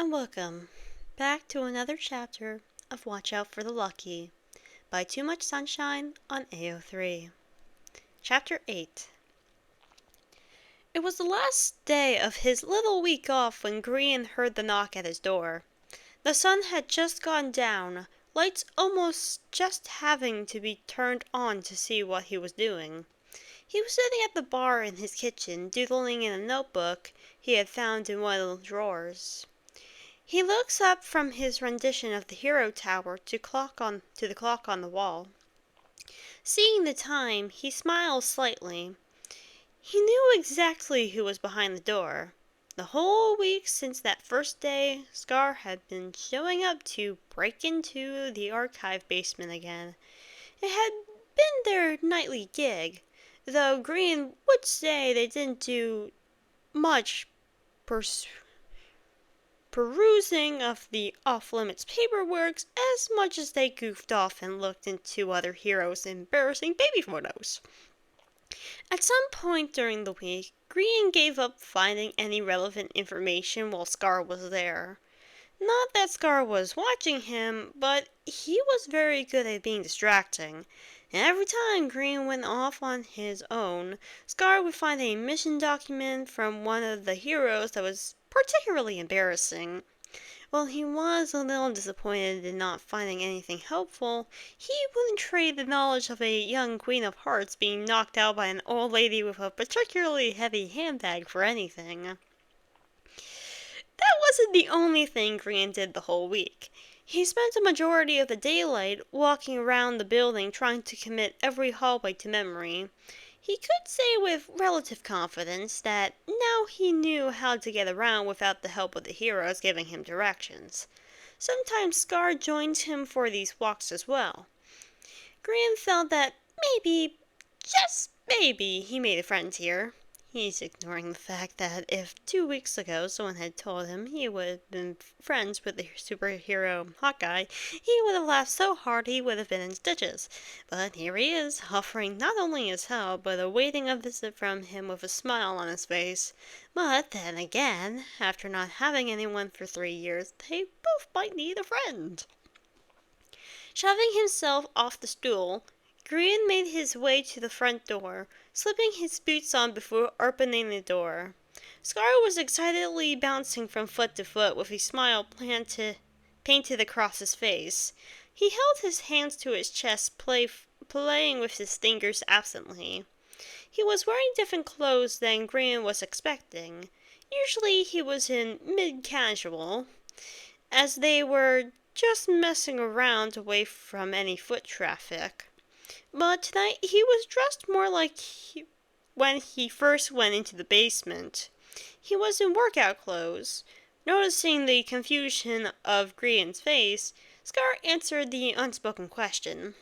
and welcome back to another chapter of Watch Out for the Lucky by Too Much Sunshine on AO3. Chapter 8. It was the last day of his little week off when Grian heard the knock at his door. The sun had just gone down, lights almost just having to be turned on to see what he was doing. He was sitting at the bar in his kitchen, doodling in a notebook he had found in one of the drawers. He looks up from his rendition of the Hero Tower to the clock on the wall. Seeing the time, he smiles slightly. He knew exactly who was behind the door. The whole week since that first day, Scar had been showing up to break into the archive basement again. It had been their nightly gig, though Grian would say they didn't do much perusing of the off-limits paperwork as much as they goofed off and looked into other heroes' embarrassing baby photos. At some point during the week, Grian gave up finding any relevant information while Scar was there. Not that Scar was watching him, but he was very good at being distracting. And every time Grian went off on his own, Scar would find a mission document from one of the heroes that was particularly embarrassing. While he was a little disappointed in not finding anything helpful, he wouldn't trade the knowledge of a young Queen of Hearts being knocked out by an old lady with a particularly heavy handbag for anything. That wasn't the only thing Grian did the whole week. He spent a majority of the daylight walking around the building trying to commit every hallway to memory. He could say with relative confidence that now he knew how to get around without the help of the heroes giving him directions. Sometimes Scar joined him for these walks as well. Grian felt that maybe, just maybe, he made a friend here. He's ignoring the fact that if 2 weeks ago someone had told him he would have been friends with the superhero Hawkeye, he would have laughed so hard he would have been in stitches. But here he is, offering not only his help, but awaiting a visit from him with a smile on his face. But then again, after not having anyone for 3 years, they both might need a friend. Shoving himself off the stool, Grian made his way to the front door, slipping his boots on before opening the door. Scar was excitedly bouncing from foot to foot with a smile painted across his face. He held his hands to his chest, playing with his fingers absently. He was wearing different clothes than Grian was expecting. Usually he was in mid-casual, as they were just messing around away from any foot traffic. But tonight he was dressed more like when he first went into the basement. He was in workout clothes. Noticing the confusion of Grian's face, Scar answered the unspoken question.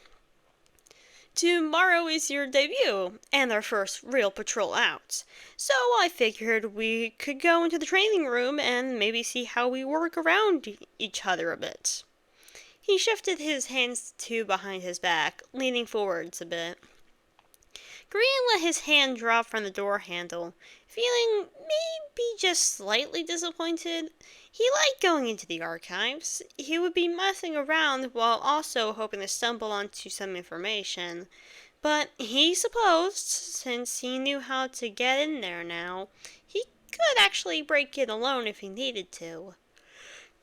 Tomorrow is your debut, and our first real patrol out. So I figured we could go into the training room and maybe see how we work around each other a bit. He shifted his hands to behind his back, leaning forwards a bit. Grian let his hand drop from the door handle, feeling maybe just slightly disappointed. He liked going into the archives. He would be messing around while also hoping to stumble onto some information. But he supposed, since he knew how to get in there now, he could actually break it alone if he needed to.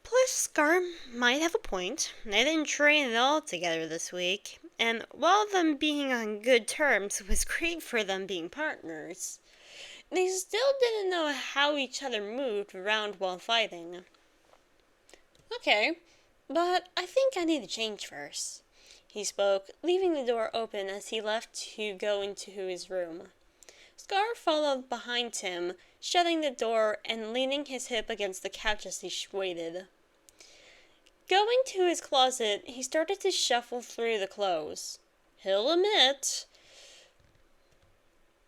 Plus, Scar might have a point. They didn't train at all together this week, and while them being on good terms was great for them being partners, they still didn't know how each other moved around while fighting. Okay, but I think I need to change first, he spoke, leaving the door open as he left to go into his room. Scar followed behind him, shutting the door and leaning his hip against the couch as he waited. Going to his closet, he started to shuffle through the clothes. He'll admit,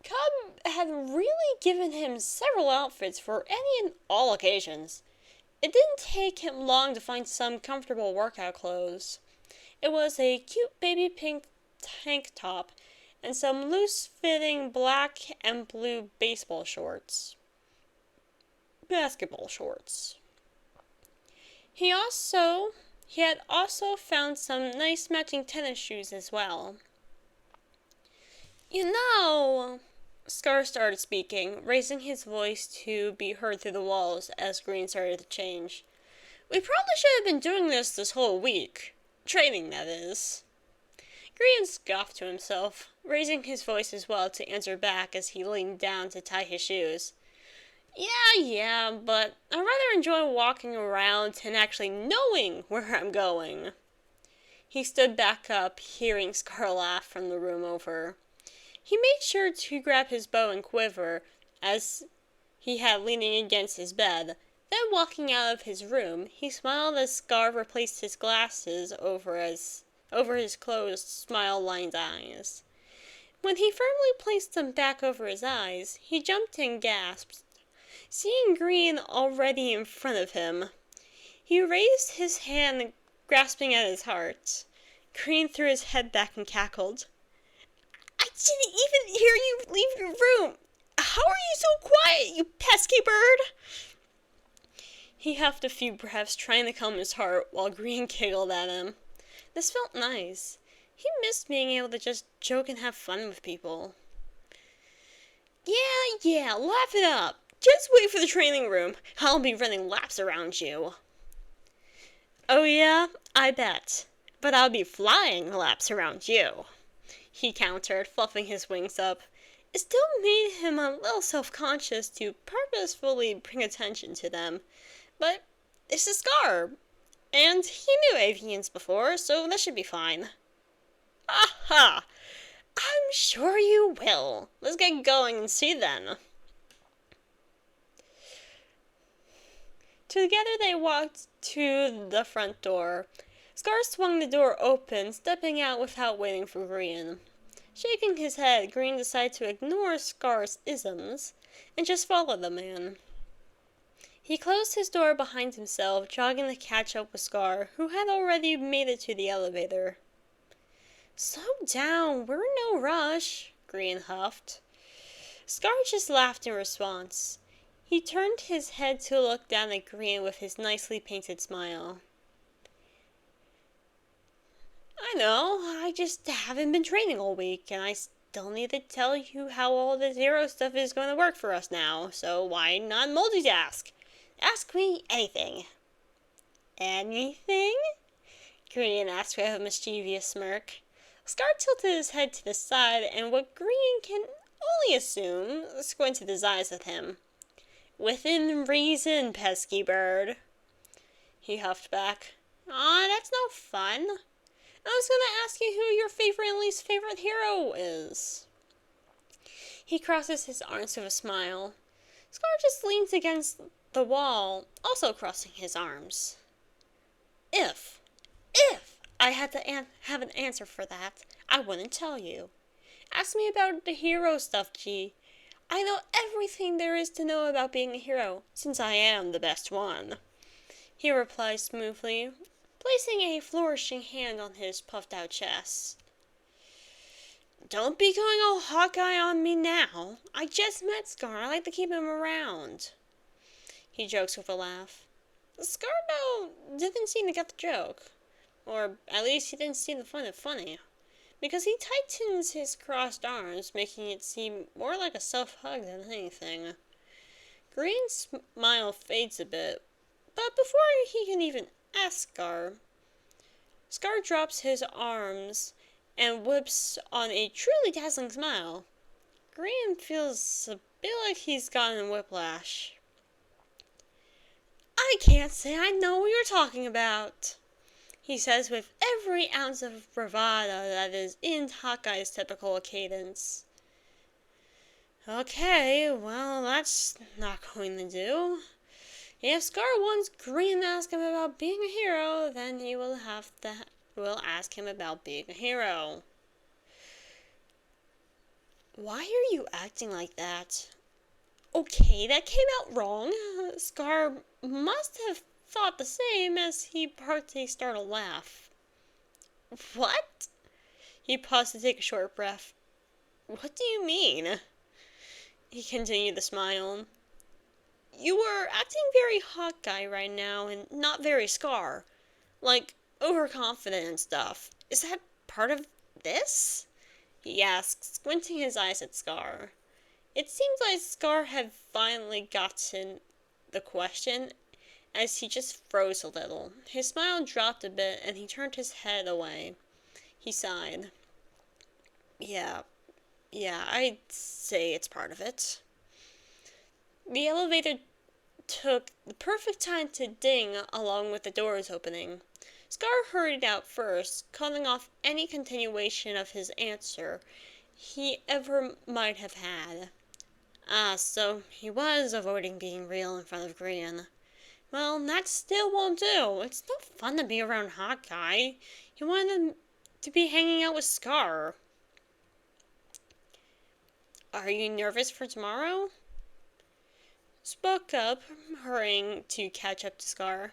Cub had really given him several outfits for any and all occasions. It didn't take him long to find some comfortable workout clothes. It was a cute baby pink tank top and some loose-fitting black and blue basketball shorts. He also he had also found some nice matching tennis shoes as well. You know, Scar started speaking, raising his voice to be heard through the walls as Green started to change. We probably should have been doing this whole week. Training, that is. Green scoffed to himself, raising his voice as well to answer back as he leaned down to tie his shoes. Yeah, but I rather enjoy walking around and actually knowing where I'm going. He stood back up, hearing Scar laugh from the room over. He made sure to grab his bow and quiver as he had leaning against his bed. Then, walking out of his room, he smiled as Scar replaced his glasses over his closed, smile-lined eyes. When he firmly placed them back over his eyes, he jumped and gasped, seeing Green already in front of him. He raised his hand, grasping at his heart. Green threw his head back and cackled. I didn't even hear you leave your room. How are you so quiet, you pesky bird? He huffed a few breaths, trying to calm his heart, while Green giggled at him. This felt nice. He missed being able to just joke and have fun with people. Yeah, laugh it up. Just wait for the training room. I'll be running laps around you. Oh yeah, I bet. But I'll be flying laps around you, he countered, fluffing his wings up. It still made him a little self-conscious to purposefully bring attention to them. But it's a Scar, and he knew avians before, so that should be fine. Aha! I'm sure you will. Let's get going and see then. Together they walked to the front door. Scar swung the door open, stepping out without waiting for Green. Shaking his head, Green decided to ignore Scar's isms and just follow the man. He closed his door behind himself, jogging to catch up with Scar, who had already made it to the elevator. Slow down, we're in no rush, Green huffed. Scar just laughed in response. He turned his head to look down at Green with his nicely painted smile. I know, I just haven't been training all week, and I still need to tell you how all this hero stuff is going to work for us now, so why not multitask? Ask me anything. Anything? Green asked with a mischievous smirk. Scar tilted his head to the side, and what Green can only assume squinted his eyes at him. Within reason, pesky bird. He huffed back. Aw, that's no fun. I was going to ask you who your favorite and least favorite hero is. He crosses his arms with a smile. Scar just leans against the wall, also crossing his arms. If I had to have an answer for that, I wouldn't tell you. Ask me about the hero stuff, G. I know everything there is to know about being a hero, since I am the best one, he replied smoothly, placing a flourishing hand on his puffed-out chest. Don't be going all Hawkeye on me now. I just met Scar. I like to keep him around, he jokes with a laugh. Scar, though, didn't seem to get the joke. Or at least he didn't see the fun of funny, because he tightens his crossed arms, making it seem more like a self-hug than anything. Green's smile fades a bit, but before he can even ask Scar drops his arms and whips on a truly dazzling smile. Green feels a bit like he's gotten whiplash. I can't say I know what you're talking about, he says with every ounce of bravado that is in Hawkeye's typical cadence. Okay, well, that's not going to do. If Scar wants Green to ask him about being a hero, then he will ask him about being a hero. Why are you acting like that? Okay, that came out wrong. Scar must have thought the same as he barked a startled laugh. What? He paused to take a short breath. What do you mean? He continued to smile. You were acting very Hawkeye right now and not very Scar. Like, overconfident and stuff. Is that part of this? He asked, squinting his eyes at Scar. It seemed like Scar had finally gotten the question, as he just froze a little. His smile dropped a bit and he turned his head away. He sighed. Yeah, I'd say it's part of it. The elevator took the perfect time to ding along with the doors opening. Scar hurried out first, cutting off any continuation of his answer he ever might have had. Ah, so he was avoiding being real in front of Grian. Well, that still won't do. It's no fun to be around Hawkeye. He wanted to be hanging out with Scar. Are you nervous for tomorrow? Spoke up, hurrying to catch up to Scar.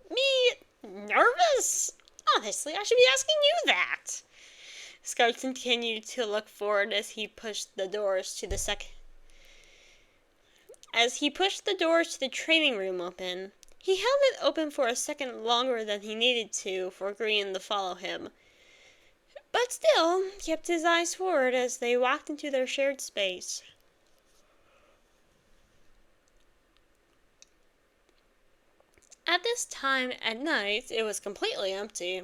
Me? Nervous? Honestly, I should be asking you that. Scar continued to look forward as he pushed the doors to the training room open. He held it open for a second longer than he needed to for Grian to follow him, but still kept his eyes forward as they walked into their shared space. At this time at night, it was completely empty.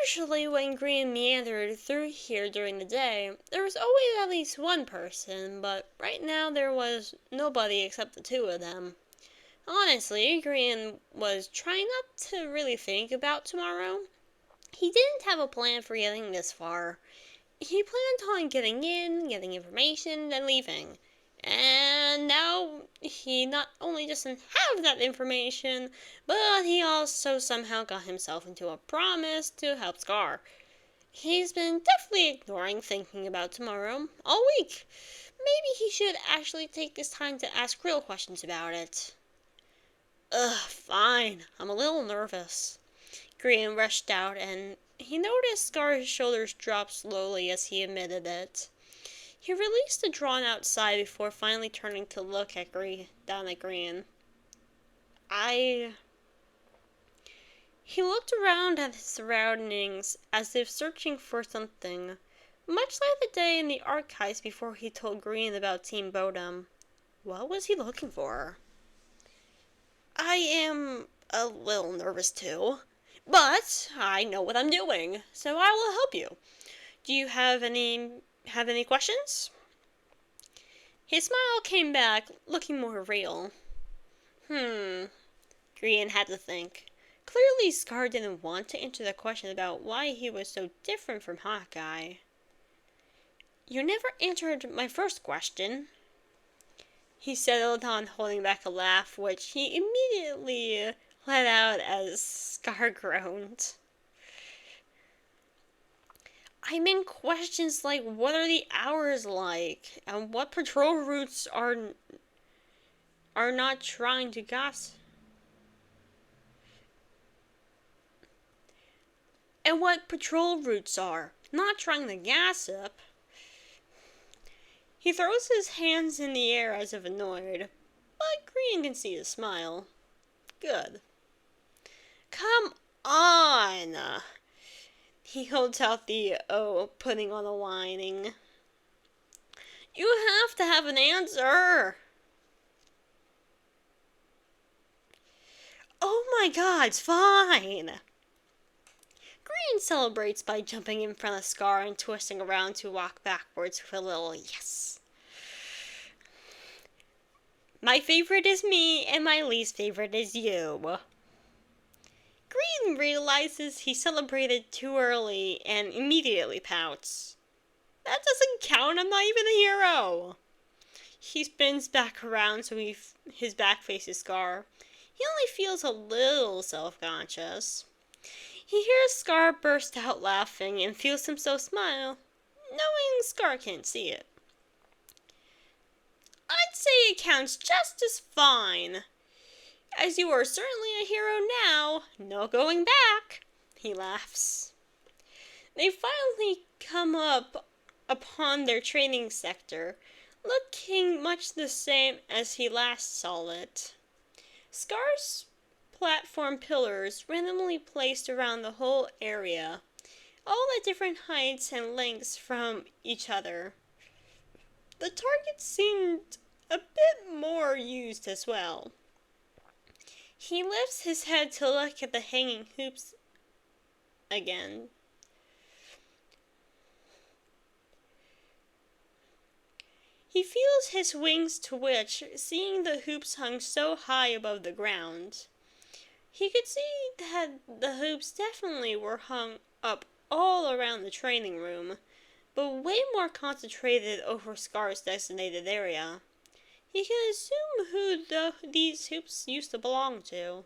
Usually when Grian meandered through here during the day, there was always at least one person, but right now there was nobody except the two of them. Honestly, Grian was trying not to really think about tomorrow. He didn't have a plan for getting this far. He planned on getting in, getting information, then leaving. And now he not only doesn't have that information, but he also somehow got himself into a promise to help Scar. He's been definitely ignoring thinking about tomorrow all week. Maybe he should actually take this time to ask real questions about it. Fine. I'm a little nervous. Grian rushed out and he noticed Scar's shoulders drop slowly as he admitted it. He released a drawn-out sigh before finally turning to look down at Grian. He looked around at his surroundings as if searching for something, much like the day in the archives before he told Grian about Team Bodum. What was he looking for? I am a little nervous too, but I know what I'm doing, so I will help you. Do you have any questions? His smile came back, looking more real. Grian had to think. Clearly, Scar didn't want to answer the question about why he was so different from Hawkeye. You never answered my first question. He settled on holding back a laugh, which he immediately let out as Scar groaned. I mean questions like what are the hours like, and what patrol routes are not trying to gossip. And what patrol routes are not trying to gossip. He throws his hands in the air as if annoyed, but Grian can see his smile. Good. Come on! He holds out the O, putting on a whining. You have to have an answer! Oh my god, it's fine! Grian celebrates by jumping in front of Scar and twisting around to walk backwards with a little yes. My favorite is me, and my least favorite is you. Grian realizes he celebrated too early and immediately pouts. That doesn't count, I'm not even a hero. He spins back around so his back faces Scar. He only feels a little self-conscious. He hears Scar burst out laughing and feels himself smile, knowing Scar can't see it. I'd say it counts just as fine. As you are certainly a hero now, no going back, he laughs. They finally come up upon their training sector, looking much the same as he last saw it. Scar's platform pillars randomly placed around the whole area, all at different heights and lengths from each other. The target seemed a bit more used as well. He lifts his head to look at the hanging hoops again. He feels his wings twitch, seeing the hoops hung so high above the ground. He could see that the hoops definitely were hung up all around the training room, but way more concentrated over Scar's designated area. He can assume who these hoops used to belong to.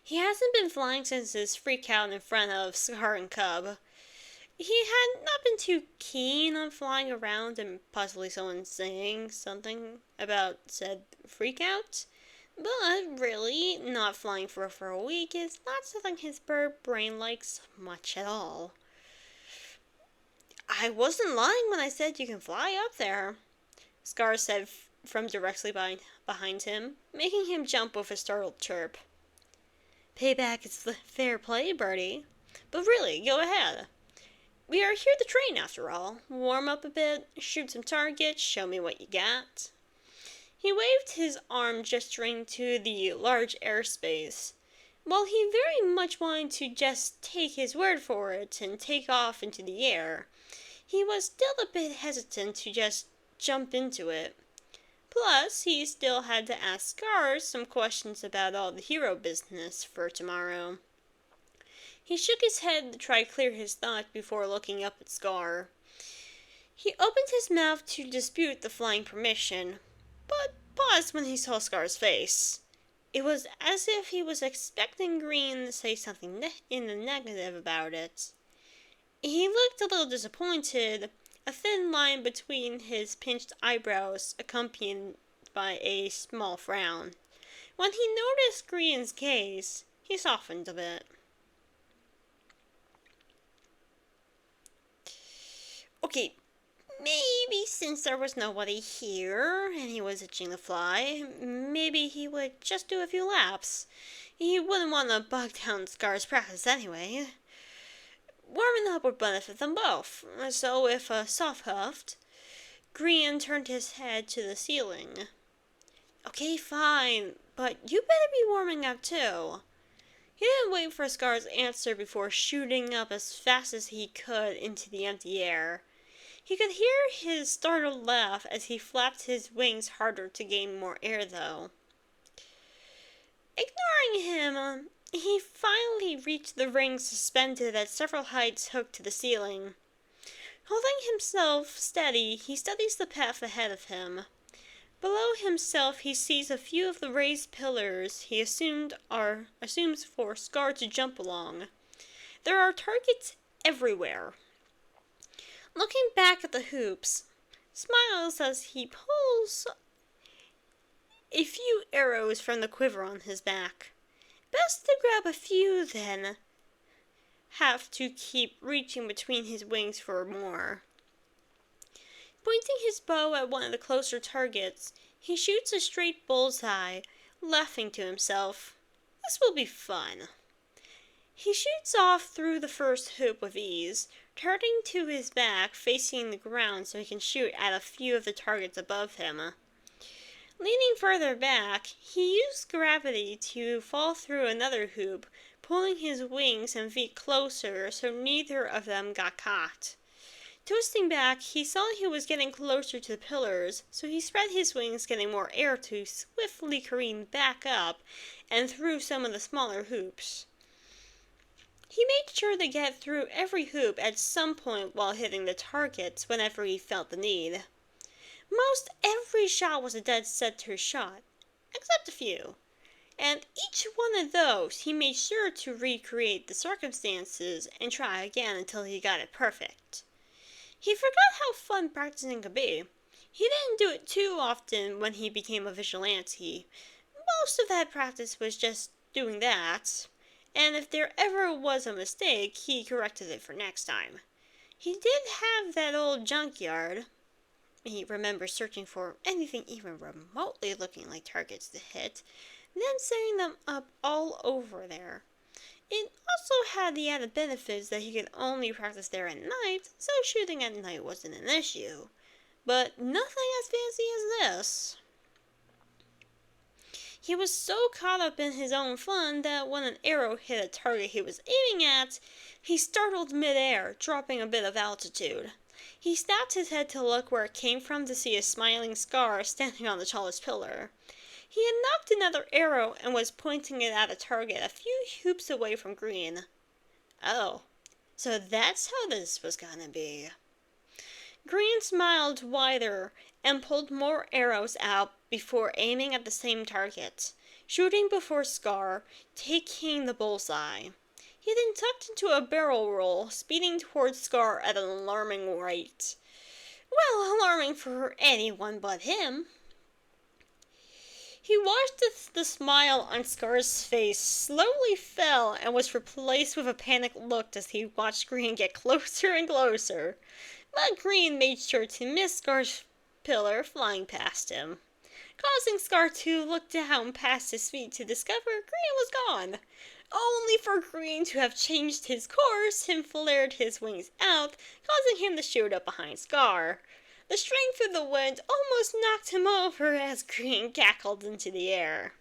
He hasn't been flying since his freak out in front of Scar and Cub. He had not been too keen on flying around and possibly someone saying something about said freak out. But really, not flying for a week is not something his bird brain likes much at all. I wasn't lying when I said you can fly up there, Scar said from directly behind him, making him jump with a startled chirp. Payback is fair play, Birdie. But really, go ahead. We are here to train after all. Warm up a bit, shoot some targets, show me what you got. He waved his arm, gesturing to the large airspace. While he very much wanted to just take his word for it and take off into the air, he was still a bit hesitant to just jump into it. Plus, he still had to ask Scar some questions about all the hero business for tomorrow. He shook his head to try to clear his thought before looking up at Scar. He opened his mouth to dispute the flying permission, but paused when he saw Scar's face. It was as if he was expecting Green to say something in the negative about it. He looked a little disappointed, a thin line between his pinched eyebrows accompanied by a small frown. When he noticed Green's gaze, he softened a bit. Okay, maybe since there was nobody here and he was itching to fly, maybe he would just do a few laps. He wouldn't want to bog down Scar's practice anyway. Warming up would benefit them both, so if soft-huffed, Green turned his head to the ceiling. Okay, fine, but you better be warming up too. He didn't wait for Scar's answer before shooting up as fast as he could into the empty air. He could hear his startled laugh as he flapped his wings harder to gain more air, though. Ignoring him, he finally reached the ring suspended at several heights hooked to the ceiling. Holding himself steady, he studies the path ahead of him. Below himself, he sees a few of the raised pillars he assumes for Scar to jump along. There are targets everywhere. Looking back at the hoops, smiles as he pulls a few arrows from the quiver on his back. Best to grab a few, then have to keep reaching between his wings for more. Pointing his bow at one of the closer targets, he shoots a straight bullseye, laughing to himself. This will be fun. He shoots off through the first hoop with ease, turning to his back, facing the ground so he can shoot at a few of the targets above him. Leaning further back, he used gravity to fall through another hoop, pulling his wings and feet closer so neither of them got caught. Twisting back, he saw he was getting closer to the pillars, so he spread his wings, getting more air to swiftly careen back up and through some of the smaller hoops. He made sure to get through every hoop at some point while hitting the targets whenever he felt the need. Most every shot was a dead center shot, except a few, and each one of those he made sure to recreate the circumstances and try again until he got it perfect. He forgot how fun practicing could be. He didn't do it too often when he became a vigilante. Most of that practice was just doing that, and if there ever was a mistake, he corrected it for next time. He did have that old junkyard. He remembers searching for anything even remotely looking like targets to hit, then setting them up all over there. It also had the added benefits that he could only practice there at night, so shooting at night wasn't an issue. But nothing as fancy as this. He was so caught up in his own fun that when an arrow hit a target he was aiming at, he startled midair, dropping a bit of altitude. He snapped his head to look where it came from to see a smiling Scar standing on the tallest pillar. He had knocked another arrow and was pointing it at a target a few hoops away from Green. Oh, so that's how this was gonna be. Green smiled wider and pulled more arrows out before aiming at the same target, shooting before Scar, taking the bullseye. He then tucked into a barrel roll, speeding towards Scar at an alarming rate. Well, alarming for anyone but him. He watched the smile on Scar's face slowly fell and was replaced with a panicked look as he watched Green get closer and closer. But Green made sure to miss Scar's pillar flying past him, causing Scar to look down past his feet to discover Green was gone, only for Green to have changed his course and flared his wings out, causing him to shoot up behind Scar. The strength of the wind almost knocked him over as Green cackled into the air.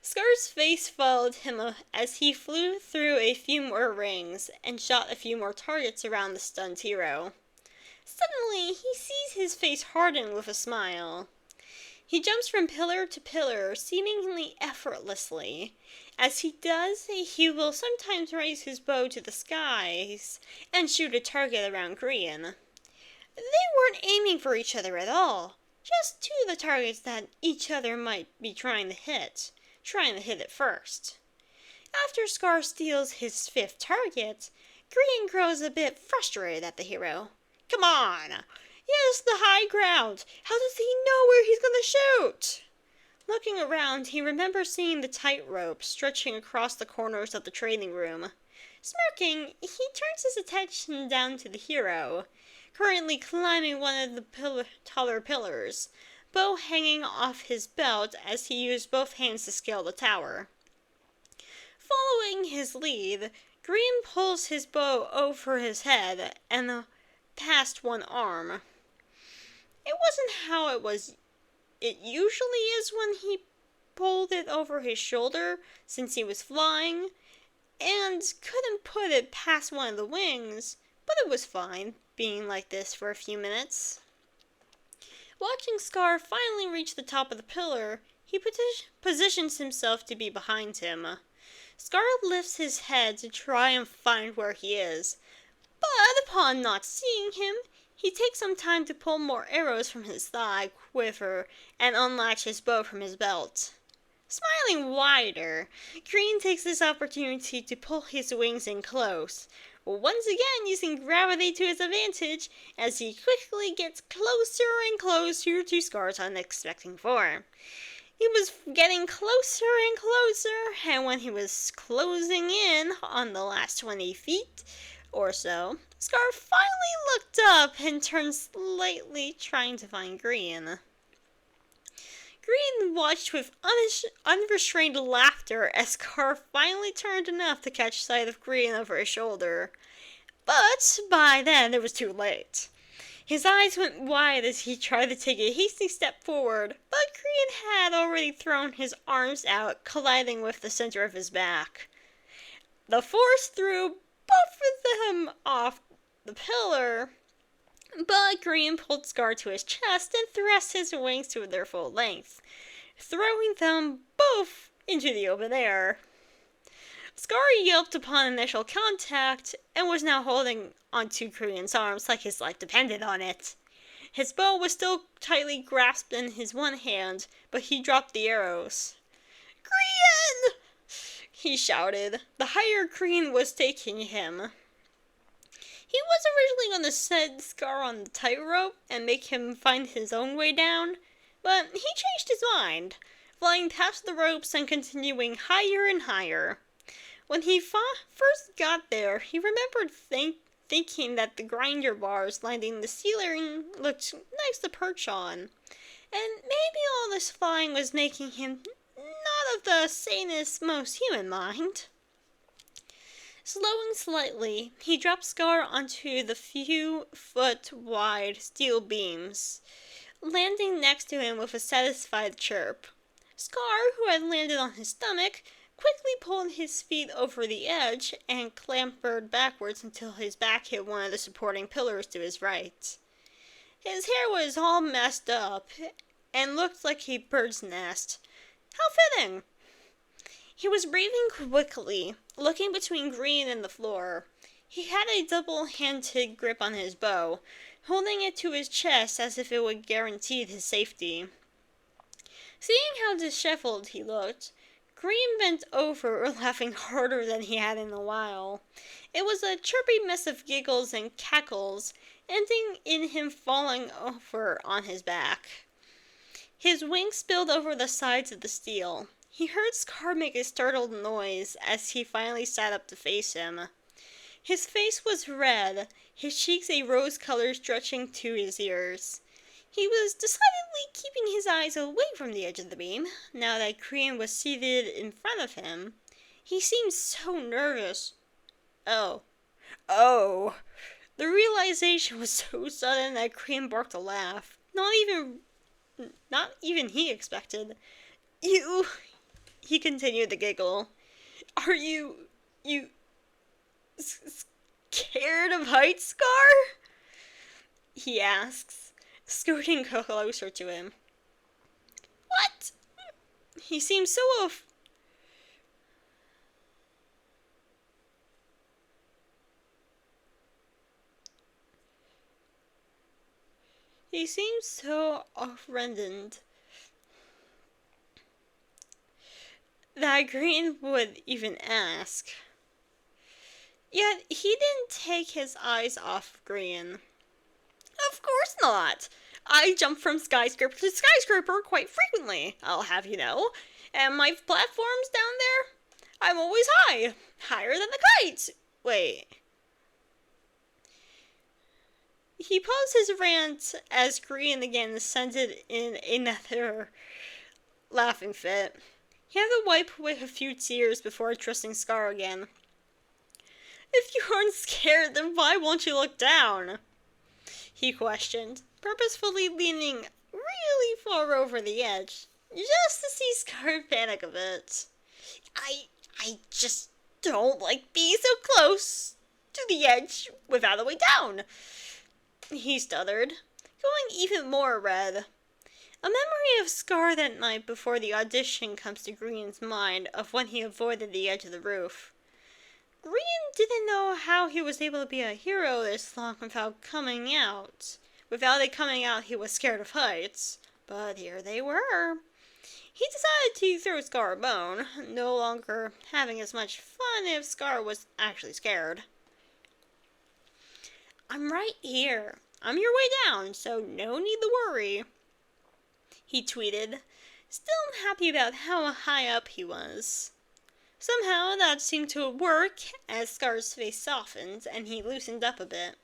Scar's face followed him as he flew through a few more rings and shot a few more targets around the stunned hero. Suddenly, he sees his face harden with a smile. He jumps from pillar to pillar, seemingly effortlessly. As he does, he will sometimes raise his bow to the skies and shoot a target around Green. They weren't aiming for each other at all, just two of the targets that each other might be trying to hit it first. After Scar steals his fifth target, Green grows a bit frustrated at the hero. Come on! He has the high ground! How does he know where he's gonna shoot? Looking around, he remembers seeing the tightrope stretching across the corners of the training room. Smirking, he turns his attention down to the hero, currently climbing one of the taller pillars, bow hanging off his belt as he used both hands to scale the tower. Following his lead, Green pulls his bow over his head and past one arm. It wasn't how it usually is when he pulled it over his shoulder, since he was flying, and couldn't put it past one of the wings, but it was fine being like this for a few minutes. Watching Scar finally reach the top of the pillar, he positions himself to be behind him. Scar lifts his head to try and find where he is, but upon not seeing him, he takes some time to pull more arrows from his thigh quiver and unlatch his bow from his belt. Smiling wider, Green takes this opportunity to pull his wings in close, once again using gravity to his advantage as he quickly gets closer and closer to Scar's unexpected form. He was getting closer and closer, and when he was closing in on the last 20 feet or so, Scar finally looked up and turned slightly, trying to find Green. Green watched with unrestrained laughter as Scar finally turned enough to catch sight of Green over his shoulder. But by then it was too late. His eyes went wide as he tried to take a hasty step forward, but Green had already thrown his arms out, colliding with the center of his back. The force threw both of them off the pillar, but Green pulled Scar to his chest and thrust his wings to their full length, throwing them both into the open air. Scar yelped upon initial contact and was now holding onto Green's arms like his life depended on it. His bow was still tightly grasped in his one hand, but he dropped the arrows. Green! He shouted. The higher Green was taking him. He was originally going to set Scar on the tightrope and make him find his own way down, but he changed his mind, flying past the ropes and continuing higher and higher. When he first got there, he remembered thinking that the grinder bars lining the ceiling looked nice to perch on. And maybe all this flying was making him not of the sanest, most human mind. Slowing slightly, he dropped Scar onto the few foot wide steel beams, landing next to him with a satisfied chirp. Scar, who had landed on his stomach, quickly pulled his feet over the edge and clambered backwards until his back hit one of the supporting pillars to his right. His hair was all messed up and looked like a bird's nest. How fitting! He was breathing quickly, looking between Green and the floor. He had a double-handed grip on his bow, holding it to his chest as if it would guarantee his safety. Seeing how disheveled he looked, Green bent over, laughing harder than he had in a while. It was a chirpy mess of giggles and cackles, ending in him falling over on his back. His wings spilled over the sides of the steel. He heard Scar make a startled noise as he finally sat up to face him. His face was red, his cheeks a rose color stretching to his ears. He was decidedly keeping his eyes away from the edge of the beam, now that Green was seated in front of him. He seemed so nervous. Oh. The realization was so sudden that Green barked a laugh. Not even he expected. He continued to giggle. Are you scared of heights, Scar? He asks, scooting closer to him. What? He seems so offended that Green would even ask. Yet he didn't take his eyes off Green. Of course not. I jump from skyscraper to skyscraper quite frequently, I'll have you know. And my platforms down there, I'm always high. Higher than the kites. Wait. He paused his rant as Green again descended in another laughing fit. He had to wipe away a few tears before addressing Scar again. If you aren't scared, then why won't you look down? He questioned, purposefully leaning really far over the edge, just to see Scar panic a bit. I just don't like being so close to the edge without a way down, he stuttered, going even more red. A memory of Scar that night before the audition comes to Green's mind of when he avoided the edge of the roof. Green didn't know how he was able to be a hero this long without it coming out he was scared of heights. But here they were. He decided to throw Scar a bone, no longer having as much fun if Scar was actually scared. I'm right here. I'm your way down, so no need to worry, he tweeted, still unhappy about how high up he was. Somehow that seemed to work as Scar's face softened and he loosened up a bit.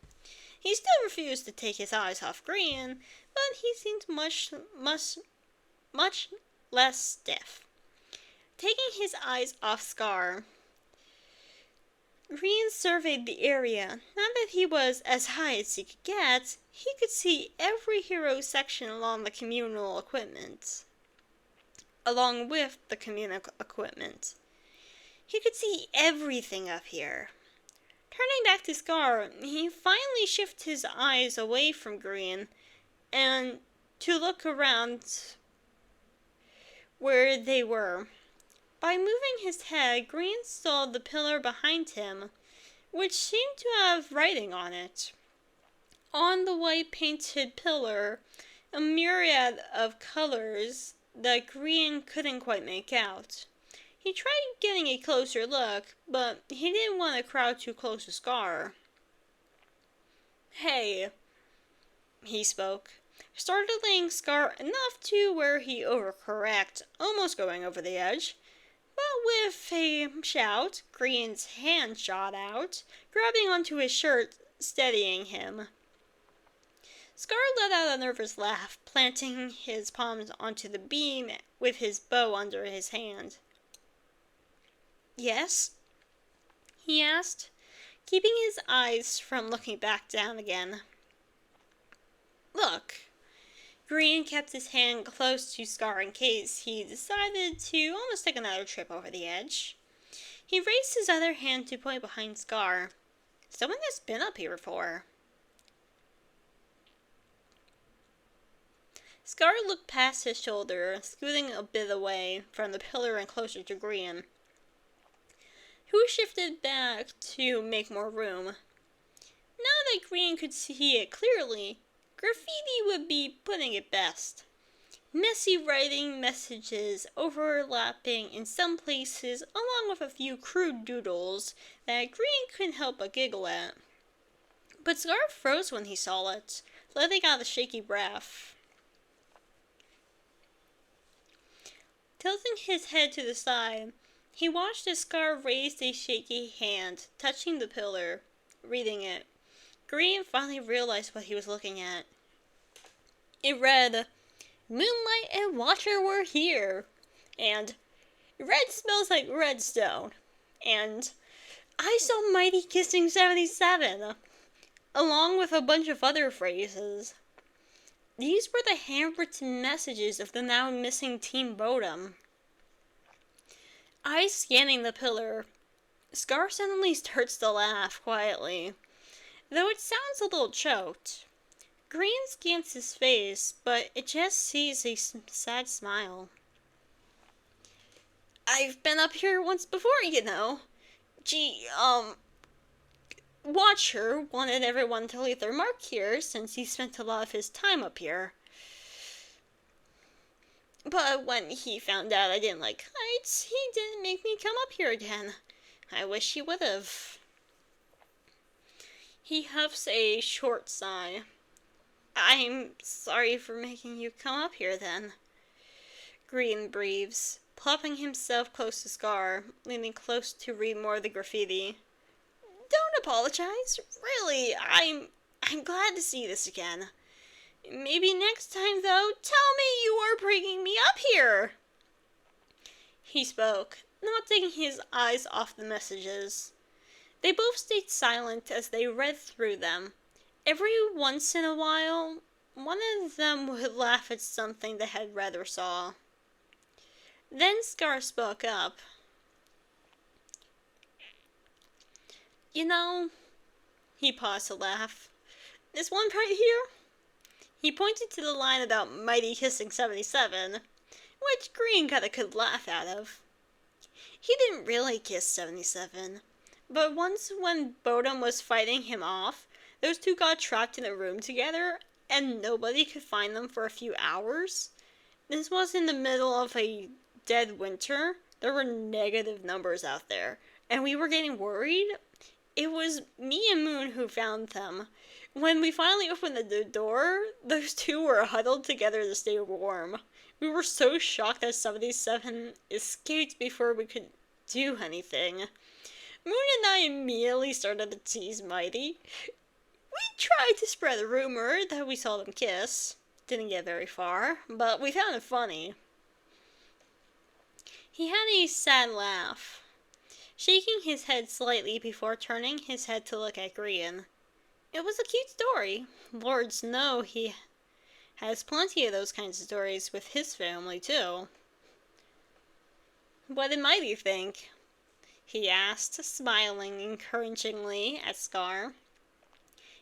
He still refused to take his eyes off Green, but he seemed much less stiff. Taking his eyes off Scar, Green surveyed the area. Now that he was as high as he could get, he could see every hero section along with the communal equipment. He could see everything up here. Turning back to Scar, he finally shifted his eyes away from Green and to look around where they were. By moving his head, Green saw the pillar behind him, which seemed to have writing on it. On the white painted pillar, a myriad of colors that Green couldn't quite make out. He tried getting a closer look, but he didn't want to crowd too close to Scar. Hey, he spoke, startling Scar enough to where he overcorrect, almost going over the edge. But with a shout, Green's hand shot out, grabbing onto his shirt steadying him. Scar let out a nervous laugh, planting his palms onto the beam with his bow under his hand. "Yes?" he asked, keeping his eyes from looking back down again. "Look." Green kept his hand close to Scar in case he decided to almost take another trip over the edge. He raised his other hand to point behind Scar. "Someone has been up here before." Scar looked past his shoulder, scooting a bit away from the pillar and closer to Green, who shifted back to make more room. Now that Green could see it clearly, graffiti would be putting it best. Messy writing, messages overlapping in some places, along with a few crude doodles that Green couldn't help but giggle at. But Scar froze when he saw it, letting out a shaky breath. Tilting his head to the side, he watched as Scar raised a shaky hand, touching the pillar, reading it. Green finally realized what he was looking at. It read, "Moonlight and Watcher were here," and "Red smells like redstone," and "I saw Mighty kissing 77, along with a bunch of other phrases. These were the handwritten messages of the now missing Team Bodum. Eyes scanning the pillar, Scar suddenly starts to laugh quietly, though it sounds a little choked. Green scans his face, but it just sees a sad smile. "I've been up here once before, you know. Watcher wanted everyone to leave their mark here since he spent a lot of his time up here. But when he found out I didn't like heights, he didn't make me come up here again. I wish he would have." He huffs a short sigh. "I'm sorry for making you come up here then." Green breathes, plopping himself close to Scar, leaning close to read more of the graffiti. "Don't apologize. Really, I'm glad to see this again. Maybe next time, though, tell me you are bringing me up here." He spoke, not taking his eyes off the messages. They both stayed silent as they read through them. Every once in a while, one of them would laugh at something they had read or saw. Then Scar spoke up. "You know," he paused to laugh, "this one right here?" He pointed to the line about Mighty kissing 77, which Green got a good laugh out of. He didn't really kiss 77, but once when Bodum was fighting him off, those two got trapped in a room together, and nobody could find them for a few hours. This was in the middle of a dead winter. There were negative numbers out there, and we were getting worried. It was me and Moon who found them. When we finally opened the door, those two were huddled together to stay warm. We were so shocked that 77 escaped before we could do anything. Moon and I immediately started to tease Mighty. We tried to spread a rumor that we saw them kiss. Didn't get very far, but we found it funny." He had a sad laugh, shaking his head slightly before turning his head to look at Green. It was a cute story. Lords know he has plenty of those kinds of stories with his family, too. "What did Mighty think?" he asked, smiling encouragingly at Scar.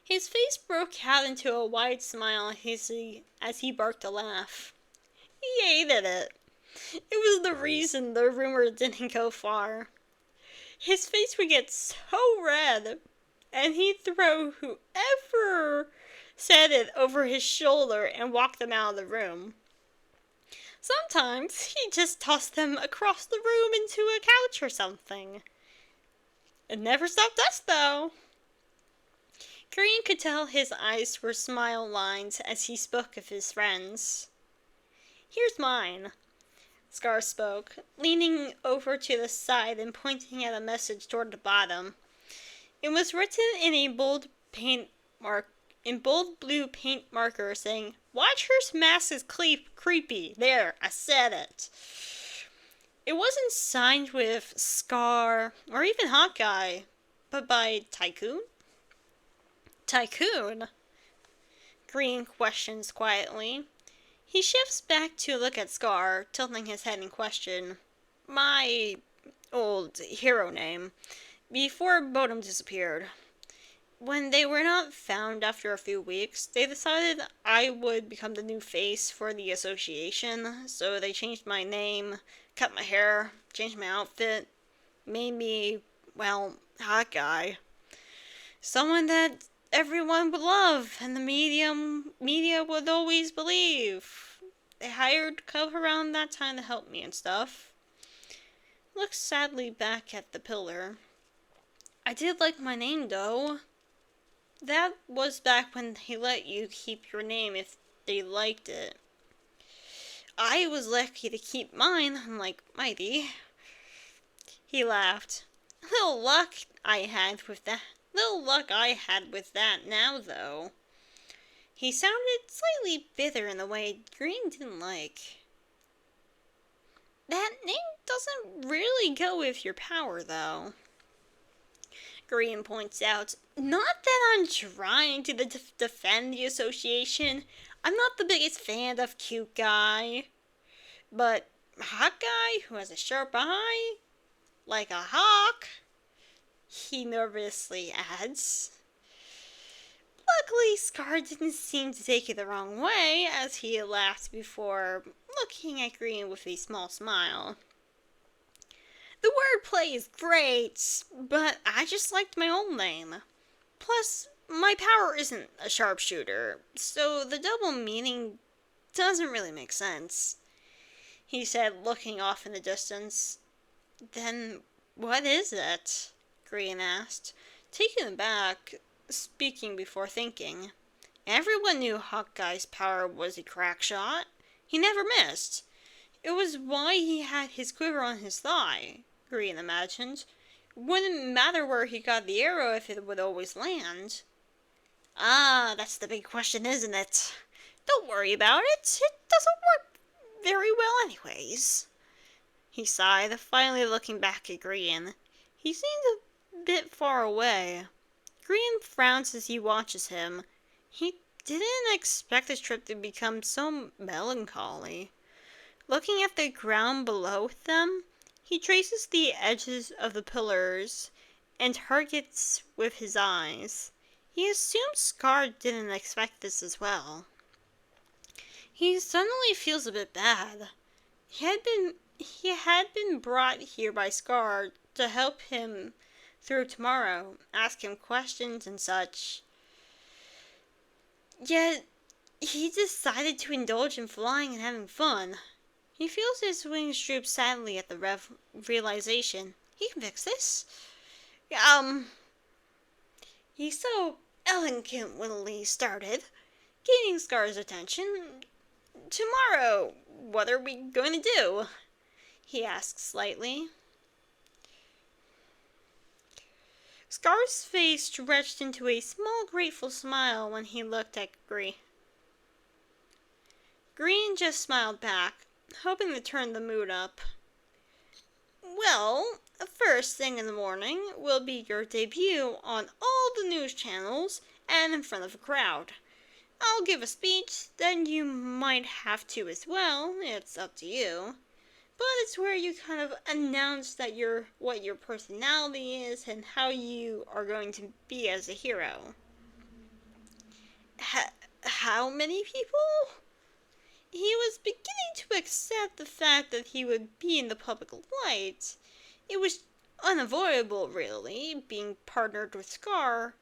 His face broke out into a wide smile as he barked a laugh. He hated it. It was the reason the rumor didn't go far. His face would get so red, and he'd throw whoever said it over his shoulder and walk them out of the room. Sometimes he'd just toss them across the room into a couch or something. It never stopped us, though. Green could tell his eyes were smile lines as he spoke of his friends. "Here's mine," Scar spoke, leaning over to the side and pointing at a message toward the bottom. It was written in a bold paint mark in bold blue paint marker saying, "Watcher's mask is creepy." There, I said it. It wasn't signed with Scar or even Hawkeye, but by Tycoon? Tycoon? Green questions quietly. He shifts back to look at Scar, tilting his head in question. My old hero name, before Bodum disappeared. When they were not found after a few weeks, they decided I would become the new face for the association, so they changed my name, cut my hair, changed my outfit, made me, well, Hawkeye. Someone that everyone would love and the media would always believe. They hired Cub around that time to help me and stuff. Looks sadly back at the pillar. I did like my name though. That was back when they let you keep your name if they liked it. I was lucky to keep mine, unlike Mighty. He laughed. Little luck I had with that now, though. He sounded slightly bitter in a way Green didn't like. That name doesn't really go with your power, though. Green points out, not that I'm trying to defend the association. I'm not the biggest fan of Cute Guy. But Hawk Guy, who has a sharp eye, like a hawk, he nervously adds. Luckily, Scar didn't seem to take it the wrong way, as he laughed before looking at Green with a small smile. The wordplay is great, but I just liked my old name. Plus, my power isn't a sharpshooter, so the double meaning doesn't really make sense, he said, looking off in the distance. Then what is it? Green asked, taken aback, speaking before thinking. Everyone knew Hawkeye's power was a crack shot. He never missed. It was why he had his quiver on his thigh, Green imagined. Wouldn't matter where he got the arrow if it would always land. Ah, that's the big question, isn't it? Don't worry about it. It doesn't work very well anyways. He sighed, finally looking back at Green. He seemed a bit far away. Green frowns as he watches him. He didn't expect this trip to become so melancholy. Looking at the ground below them, he traces the edges of the pillars and targets with his eyes. He assumes Scar didn't expect this as well. He suddenly feels a bit bad. He had been brought here by Scar to help him through tomorrow, ask him questions and such. Yet, he decided to indulge in flying and having fun. He feels his wings droop sadly at the realization. He can fix this. He so elegantly started, gaining Scar's attention. Tomorrow, what are we going to do? He asked slightly. Scar's face stretched into a small grateful smile when he looked at Green. Green just smiled back, hoping to turn the mood up. Well, first thing in the morning will be your debut on all the news channels and in front of a crowd. I'll give a speech, then you might have to as well, it's up to you. But it's where you kind of announce that what your personality is and how you are going to be as a hero. How many people? He was beginning to accept the fact that he would be in the public light. It was unavoidable, really, being partnered with Scar.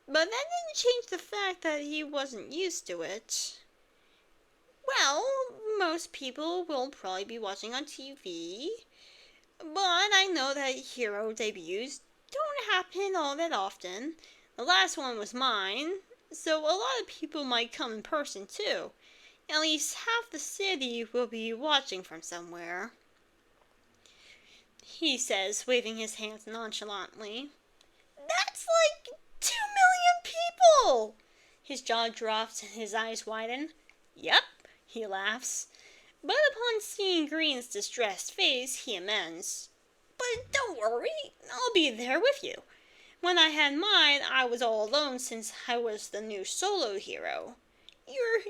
But that didn't change the fact that he wasn't used to it. Well, most people will probably be watching on TV, but I know that hero debuts don't happen all that often. The last one was mine, so a lot of people might come in person too. At least half the city will be watching from somewhere, he says, waving his hands nonchalantly. That's like 2 million evil! His jaw drops and his eyes widen. Yep, he laughs. But upon seeing Green's distressed face, he amends. But don't worry, I'll be there with you. When I had mine, I was all alone since I was the new solo hero.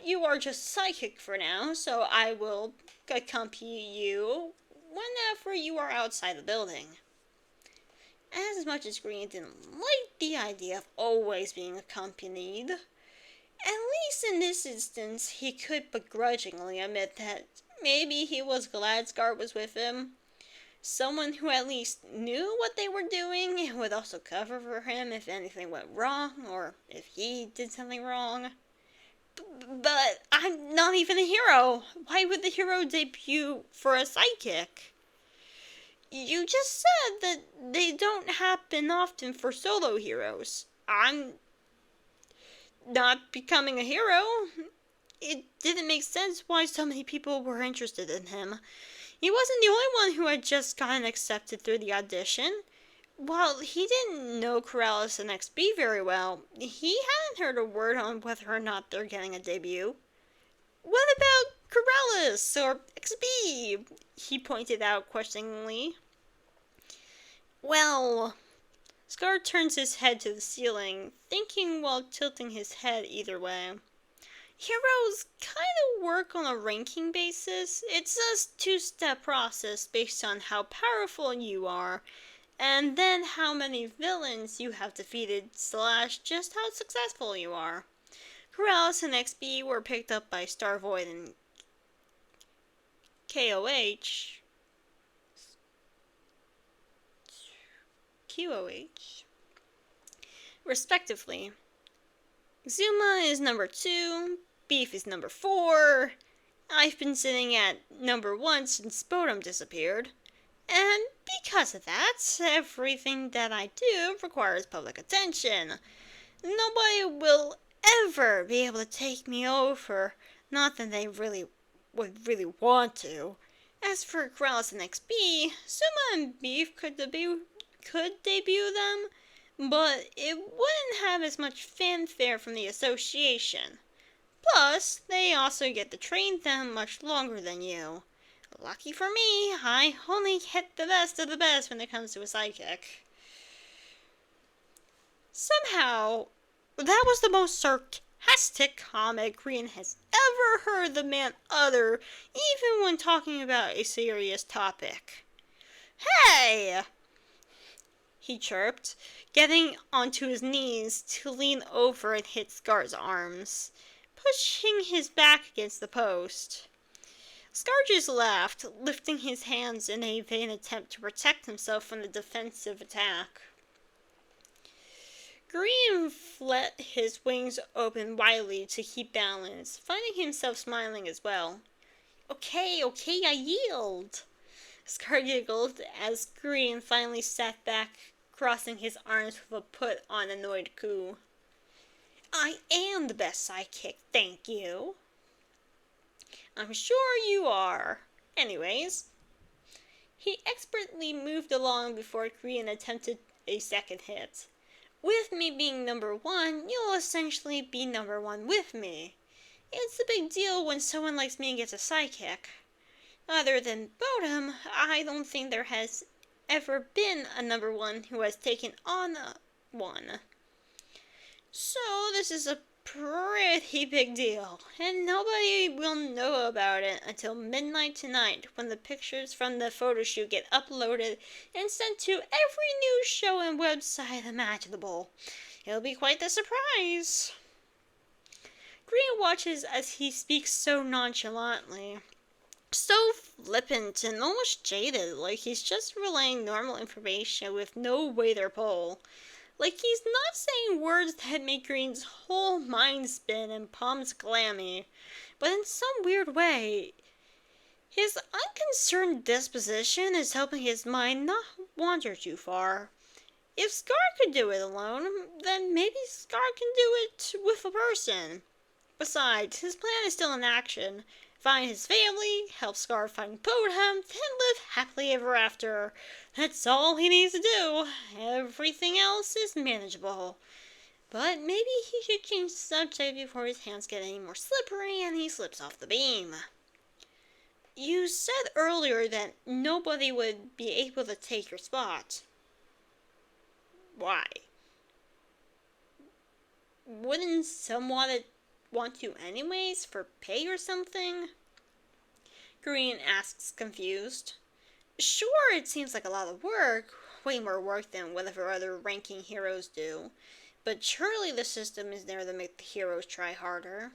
You are just psychic for now, so I will accompany you whenever you are outside the building. As much as Green didn't like the idea of always being accompanied, at least in this instance he could begrudgingly admit that maybe he was glad Scar was with him. Someone who at least knew what they were doing and would also cover for him if anything went wrong or if he did something wrong. But I'm not even a hero. Why would the hero debut for a sidekick? You just said that they don't happen often for solo heroes. I'm not becoming a hero. It didn't make sense why so many people were interested in him. He wasn't the only one who had just gotten accepted through the audition. While he didn't know Corrales and XB very well, he hadn't heard a word on whether or not they're getting a debut. What about Corrales or XB? He pointed out questioningly. Well, Scar turns his head to the ceiling, thinking while tilting his head either way. Heroes kind of work on a ranking basis. It's a two-step process based on how powerful you are, and then how many villains you have defeated / just how successful you are. Corrales and XB were picked up by Starvoid and QOH, respectively. Zuma is number 2, Beef is number 4. I've been sitting at number 1 since Bodum disappeared. And because of that, everything that I do requires public attention. Nobody will ever be able to take me over, not that they would really want to. As for Corrales and XB, Zuma and Beef could debut them, but it wouldn't have as much fanfare from the association. Plus, they also get to train them much longer than you. Lucky for me, I only get the best of the best when it comes to a sidekick. Somehow, that was the most sarcastic comment Green has ever heard the man utter, even when talking about a serious topic. Hey! He chirped, getting onto his knees to lean over and hit Scar's arms, pushing his back against the post. Scar just laughed, lifting his hands in a vain attempt to protect himself from the defensive attack. Green flet his wings open widely to keep balance, finding himself smiling as well. Okay, I yield. Scar giggled as Green finally sat back, crossing his arms with a put-on annoyed coo. I am the best sidekick, thank you. I'm sure you are. Anyways, he expertly moved along before Green attempted a second hit. With me being number 1, you'll essentially be number 1 with me. It's a big deal when someone like me gets a sidekick. Other than Bodum, I don't think there has ever been a number 1 who has taken on one. So this is a pretty big deal, and nobody will know about it until midnight tonight when the pictures from the photo shoot get uploaded and sent to every news show and website imaginable. It'll be quite the surprise. Green watches as he speaks so nonchalantly, so flippant and almost jaded, like he's just relaying normal information with no weight or pull. Like he's not saying words that make Green's whole mind spin and palms clammy, but in some weird way, his unconcerned disposition is helping his mind not wander too far. If Scar could do it alone, then maybe Scar can do it with a person. Besides, his plan is still in action. Find his family, help Scar find Bodum, then live happily ever after. That's all he needs to do. Everything else is manageable. But maybe he should change the subject before his hands get any more slippery and he slips off the beam. You said earlier that nobody would be able to take your spot. Why? Wouldn't someone want to anyways, for pay or something? Green asks, confused. Sure, it seems like a lot of work, way more work than whatever other ranking heroes do, but surely the system is there to make the heroes try harder.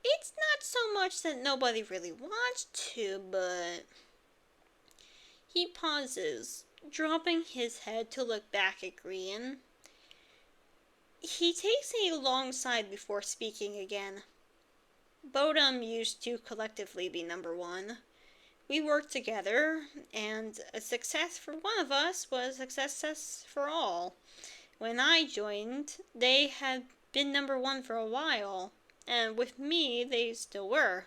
It's not so much that nobody really wants to, but... He pauses, dropping his head to look back at Green. He takes a long sigh before speaking again. Bodum used to collectively be number one. We worked together, and a success for one of us was a success for all. When I joined, they had been number one for a while, and with me, they still were.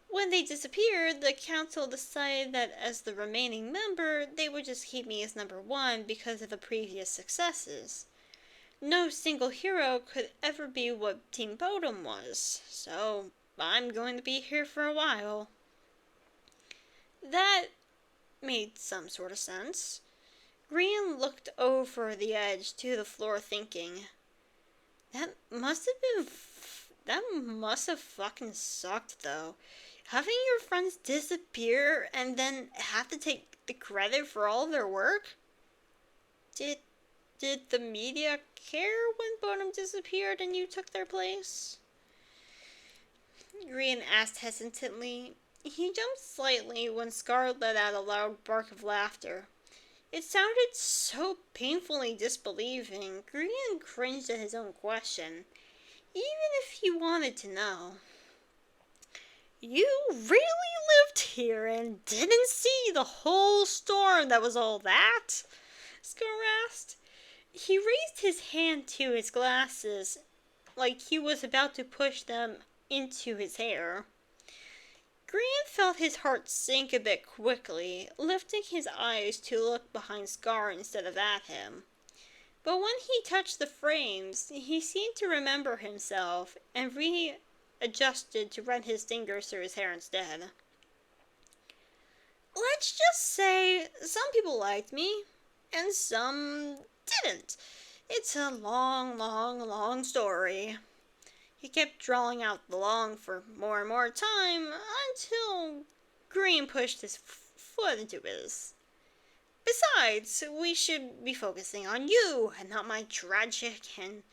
When they disappeared, the council decided that as the remaining member, they would just keep me as number one because of the previous successes. No single hero could ever be what Team Bodum was, so I'm going to be here for a while. That made some sort of sense. Green looked over the edge to the floor thinking, that must have fucking sucked though. Having your friends disappear and then have to take the credit for all their work? Did the media care when Bodum disappeared and you took their place? Green asked hesitantly. He jumped slightly when Scar let out a loud bark of laughter. It sounded so painfully disbelieving, Green cringed at his own question, even if he wanted to know. You really lived here and didn't see the whole storm that was all that? Scar asked. He raised his hand to his glasses, like he was about to push them into his hair. Green felt his heart sink a bit quickly, lifting his eyes to look behind Scar instead of at him. But when he touched the frames, he seemed to remember himself and readjusted to run his fingers through his hair instead. Let's just say some people liked me, and some didn't. It's a long story. He kept drawing out the long for more and more time until Green pushed his foot into his. Besides, we should be focusing on you and not my tragic and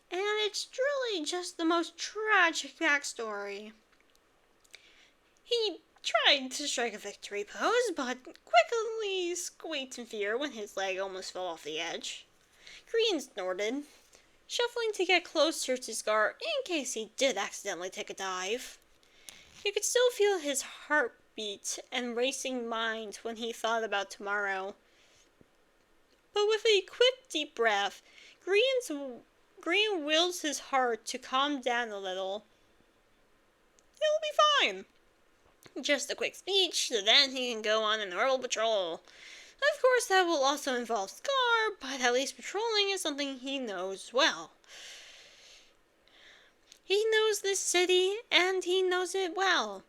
it's truly just the most tragic backstory. He tried to strike a victory pose, but quickly squeaked in fear when his leg almost fell off the edge. Green snorted, shuffling to get closer to Scar in case he did accidentally take a dive. He could still feel his heartbeat and racing mind when he thought about tomorrow. But with a quick, deep breath, Green wills his heart to calm down a little. He'll be fine. Just a quick speech, then he can go on a normal patrol. Of course, that will also involve Scar, but at least patrolling is something he knows well. He knows this city, and he knows it well.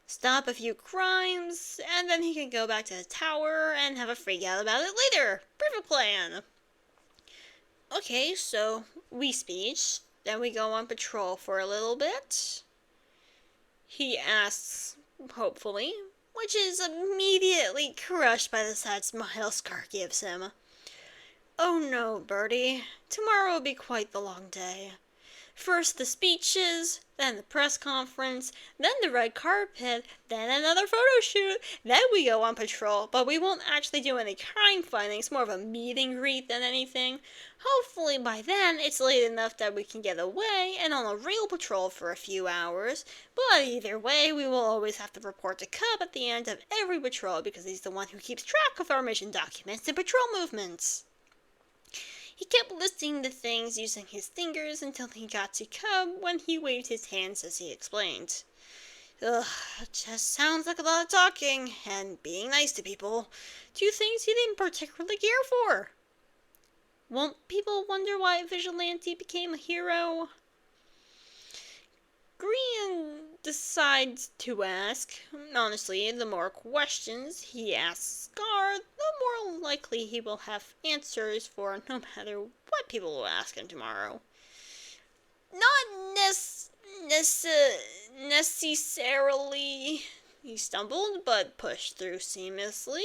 Stop a few crimes, and then he can go back to the tower and have a freak out about it later. Perfect plan. Okay, so we speech, then we go on patrol for a little bit. He asks, hopefully, which is immediately crushed by the sad smile Scar gives him. Oh no, Birdie, tomorrow will be quite the long day. First the speeches, then the press conference, then the red carpet, then another photo shoot, then we go on patrol, but we won't actually do any crime fighting, it's more of a meet and greet than anything. Hopefully by then it's late enough that we can get away and on a real patrol for a few hours, but either way we will always have to report to Cub at the end of every patrol because he's the one who keeps track of our mission documents and patrol movements. He kept listing the things using his fingers until he got to Cub when he waved his hands as he explained. Ugh, just sounds like a lot of talking and being nice to people. Two things he didn't particularly care for. Won't people wonder why Vigilante became a hero? Green decides to ask. Honestly, the more questions he asks Scar, the more likely he will have answers for no matter what people will ask him tomorrow. Not necessarily, he stumbled, but pushed through seamlessly.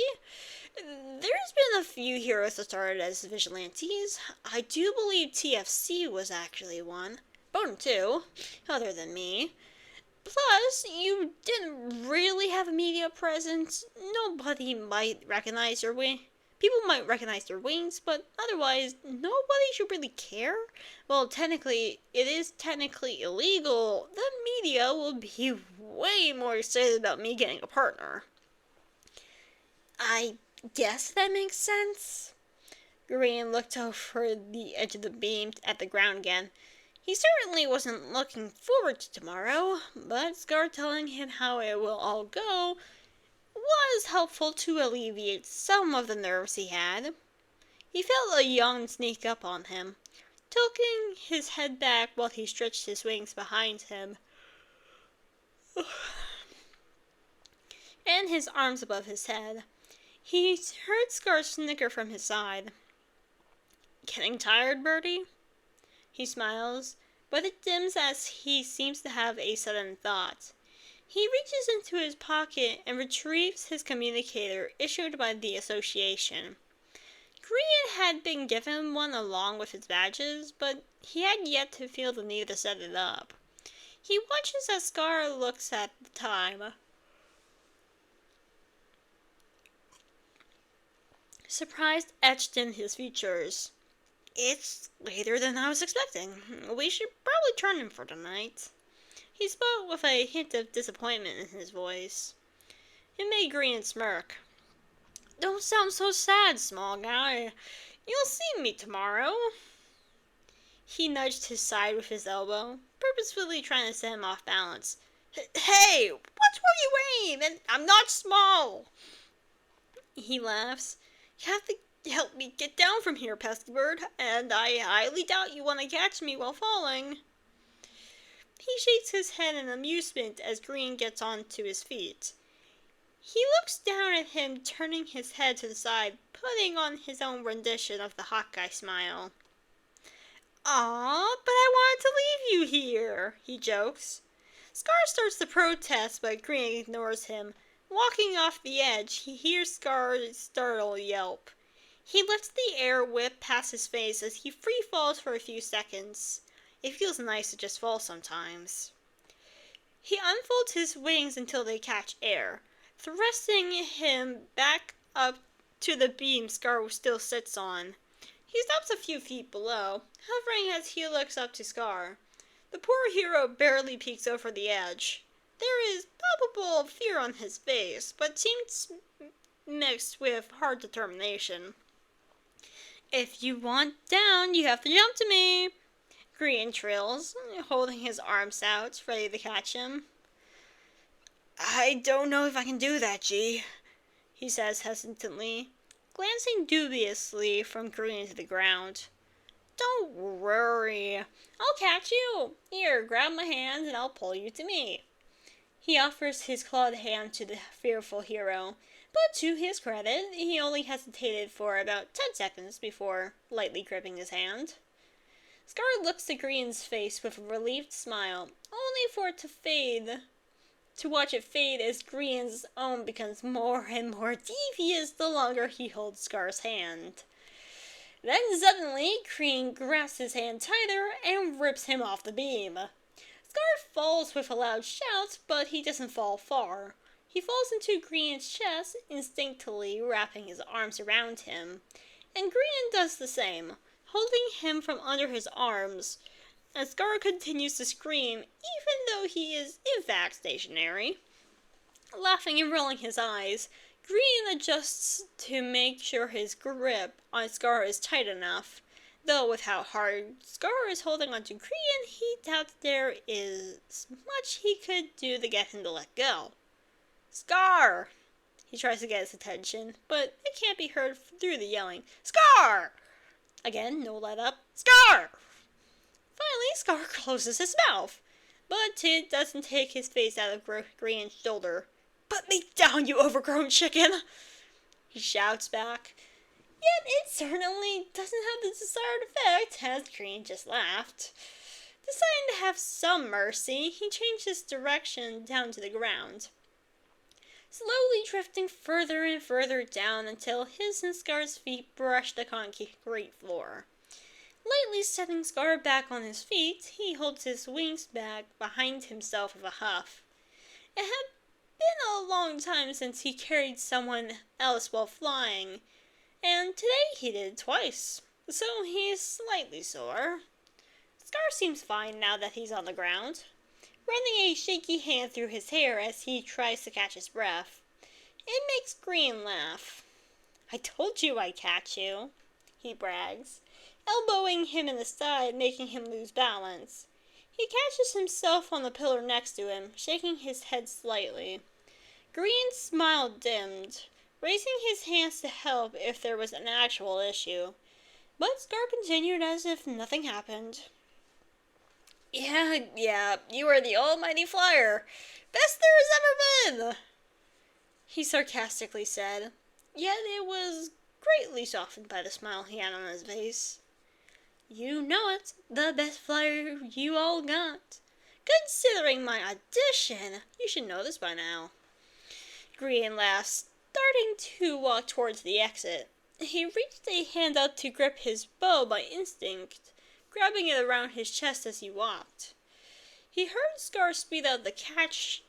There's been a few heroes that started as vigilantes. I do believe TFC was actually one. Bone too, other than me. Plus, you didn't really have a media presence. Nobody might recognize your wing. People might recognize your wings, but otherwise, nobody should really care. Well, technically, it is technically illegal. The media will be way more excited about me getting a partner. I guess that makes sense. Green looked over the edge of the beam at the ground again. He certainly wasn't looking forward to tomorrow, but Scar telling him how it will all go was helpful to alleviate some of the nerves he had. He felt a yawn sneak up on him, tilting his head back while he stretched his wings behind him and his arms above his head. He heard Scar snicker from his side. Getting tired, Birdie? He smiles, but it dims as he seems to have a sudden thought. He reaches into his pocket and retrieves his communicator issued by the association. Green had been given one along with his badges, but he had yet to feel the need to set it up. He watches as Scar looks at the time. Surprise etched in his features. It's later than I was expecting. We should probably turn in for tonight. He spoke with a hint of disappointment in his voice. It made Green smirk. Don't sound so sad, small guy. You'll see me tomorrow. He nudged his side with his elbow, purposefully trying to set him off balance. Hey, what's where you aim? And I'm not small. He laughs. You have to help me get down from here, pesky bird, and I highly doubt you want to catch me while falling. He shakes his head in amusement as Green gets onto his feet. He looks down at him, turning his head to the side, putting on his own rendition of the Hawkeye smile. Aw, but I wanted to leave you here, he jokes. Scar starts to protest, but Green ignores him. Walking off the edge, he hears Scar's startled yelp. He lets the air whip past his face as he free falls for a few seconds. It feels nice to just fall sometimes. He unfolds his wings until they catch air, thrusting him back up to the beam Scar still sits on. He stops a few feet below, hovering as he looks up to Scar. The poor hero barely peeks over the edge. There is palpable fear on his face, but seems mixed with hard determination. If you want down, you have to jump to me, Green trills, holding his arms out, ready to catch him. I don't know if I can do that, G, he says hesitantly, glancing dubiously from Green to the ground. Don't worry, I'll catch you. Here, grab my hand and I'll pull you to me. He offers his clawed hand to the fearful hero, but to his credit, he only hesitated for about 10 seconds before lightly gripping his hand. Scar looks at Green's face with a relieved smile, only for it to watch it fade as Green's own becomes more and more devious the longer he holds Scar's hand. Then suddenly, Green grasps his hand tighter and rips him off the beam. Scar falls with a loud shout, but he doesn't fall far. He falls into Green's chest, instinctively wrapping his arms around him, and Green does the same, holding him from under his arms, as Scar continues to scream, even though he is in fact stationary. Laughing and rolling his eyes, Green adjusts to make sure his grip on Scar is tight enough. Though with how hard Scar is holding onto Green, he doubts there is much he could do to get him to let go. Scar! He tries to get his attention, but it can't be heard through the yelling. Scar! Again, no let up. Scar! Finally, Scar closes his mouth. But Tid doesn't take his face out of Green's shoulder. Put me down, you overgrown chicken! He shouts back. Yet it certainly doesn't have the desired effect, as Green just laughed. Deciding to have some mercy, he changed his direction down to the ground, slowly drifting further and further down until his and Scar's feet brushed the concrete floor. Lightly setting Scar back on his feet, he holds his wings back behind himself with a huff. It had been a long time since he carried someone else while flying, and today he did it twice, so he's slightly sore. Scar seems fine now that he's on the ground, running a shaky hand through his hair as he tries to catch his breath. It makes Green laugh. I told you I'd catch you, he brags, elbowing him in the side, making him lose balance. He catches himself on the pillar next to him, shaking his head slightly. Green's smile dimmed, raising his hands to help if there was an actual issue. But Scar continued as if nothing happened. Yeah, you are the almighty flyer. Best there has ever been, he sarcastically said, yet it was greatly softened by the smile he had on his face. You know it, the best flyer you all got. Considering my audition, you should know this by now. Green laughed, starting to walk towards the exit. He reached a hand up to grip his bow by instinct, grabbing it around his chest as he walked. He heard Scar speed up to catch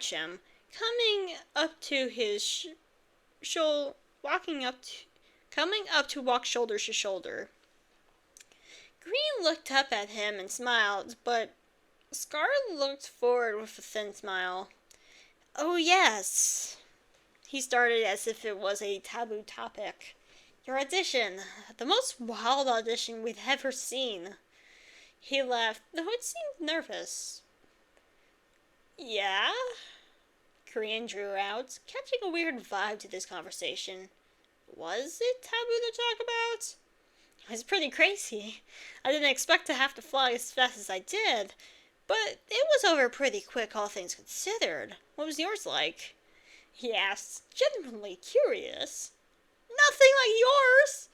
him, coming up to walk shoulder to shoulder. Green looked up at him and smiled, but Scar looked forward with a thin smile. Oh yes, he started as if it was a taboo topic. Your audition, the most wild audition we've ever seen. He laughed, though it seemed nervous. Yeah? Korean drew out, catching a weird vibe to this conversation. Was it taboo to talk about? It was pretty crazy. I didn't expect to have to fly as fast as I did, but it was over pretty quick, all things considered. What was yours like? He asked, genuinely curious. Nothing like yours!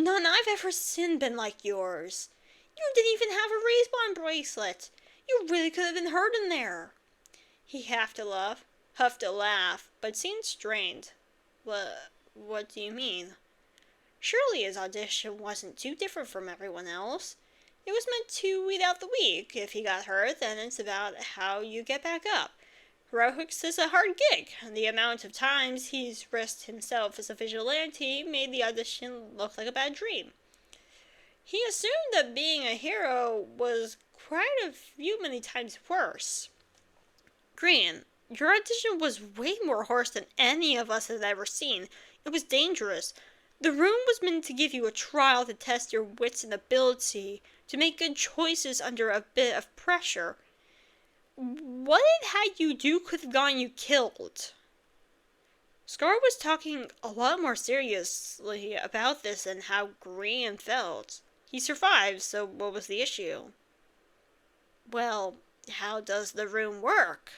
None I've ever seen been like yours. You didn't even have a respawn bracelet. You really could have been hurt in there. He huffed a laugh, but seemed strained. What do you mean? Surely his audition wasn't too different from everyone else. It was meant to weed out the weak. If he got hurt, then it's about how you get back up. Heroics is a hard gig. The amount of times he's risked himself as a vigilante made the audition look like a bad dream. He assumed that being a hero was quite a few many times worse. Green, your audition was way more harsh than any of us had ever seen. It was dangerous. The room was meant to give you a trial to test your wits and ability to make good choices under a bit of pressure. What it had you do could have gotten you killed. Scar was talking a lot more seriously about this and how Green felt. He survived, so what was the issue? Well, how does the room work?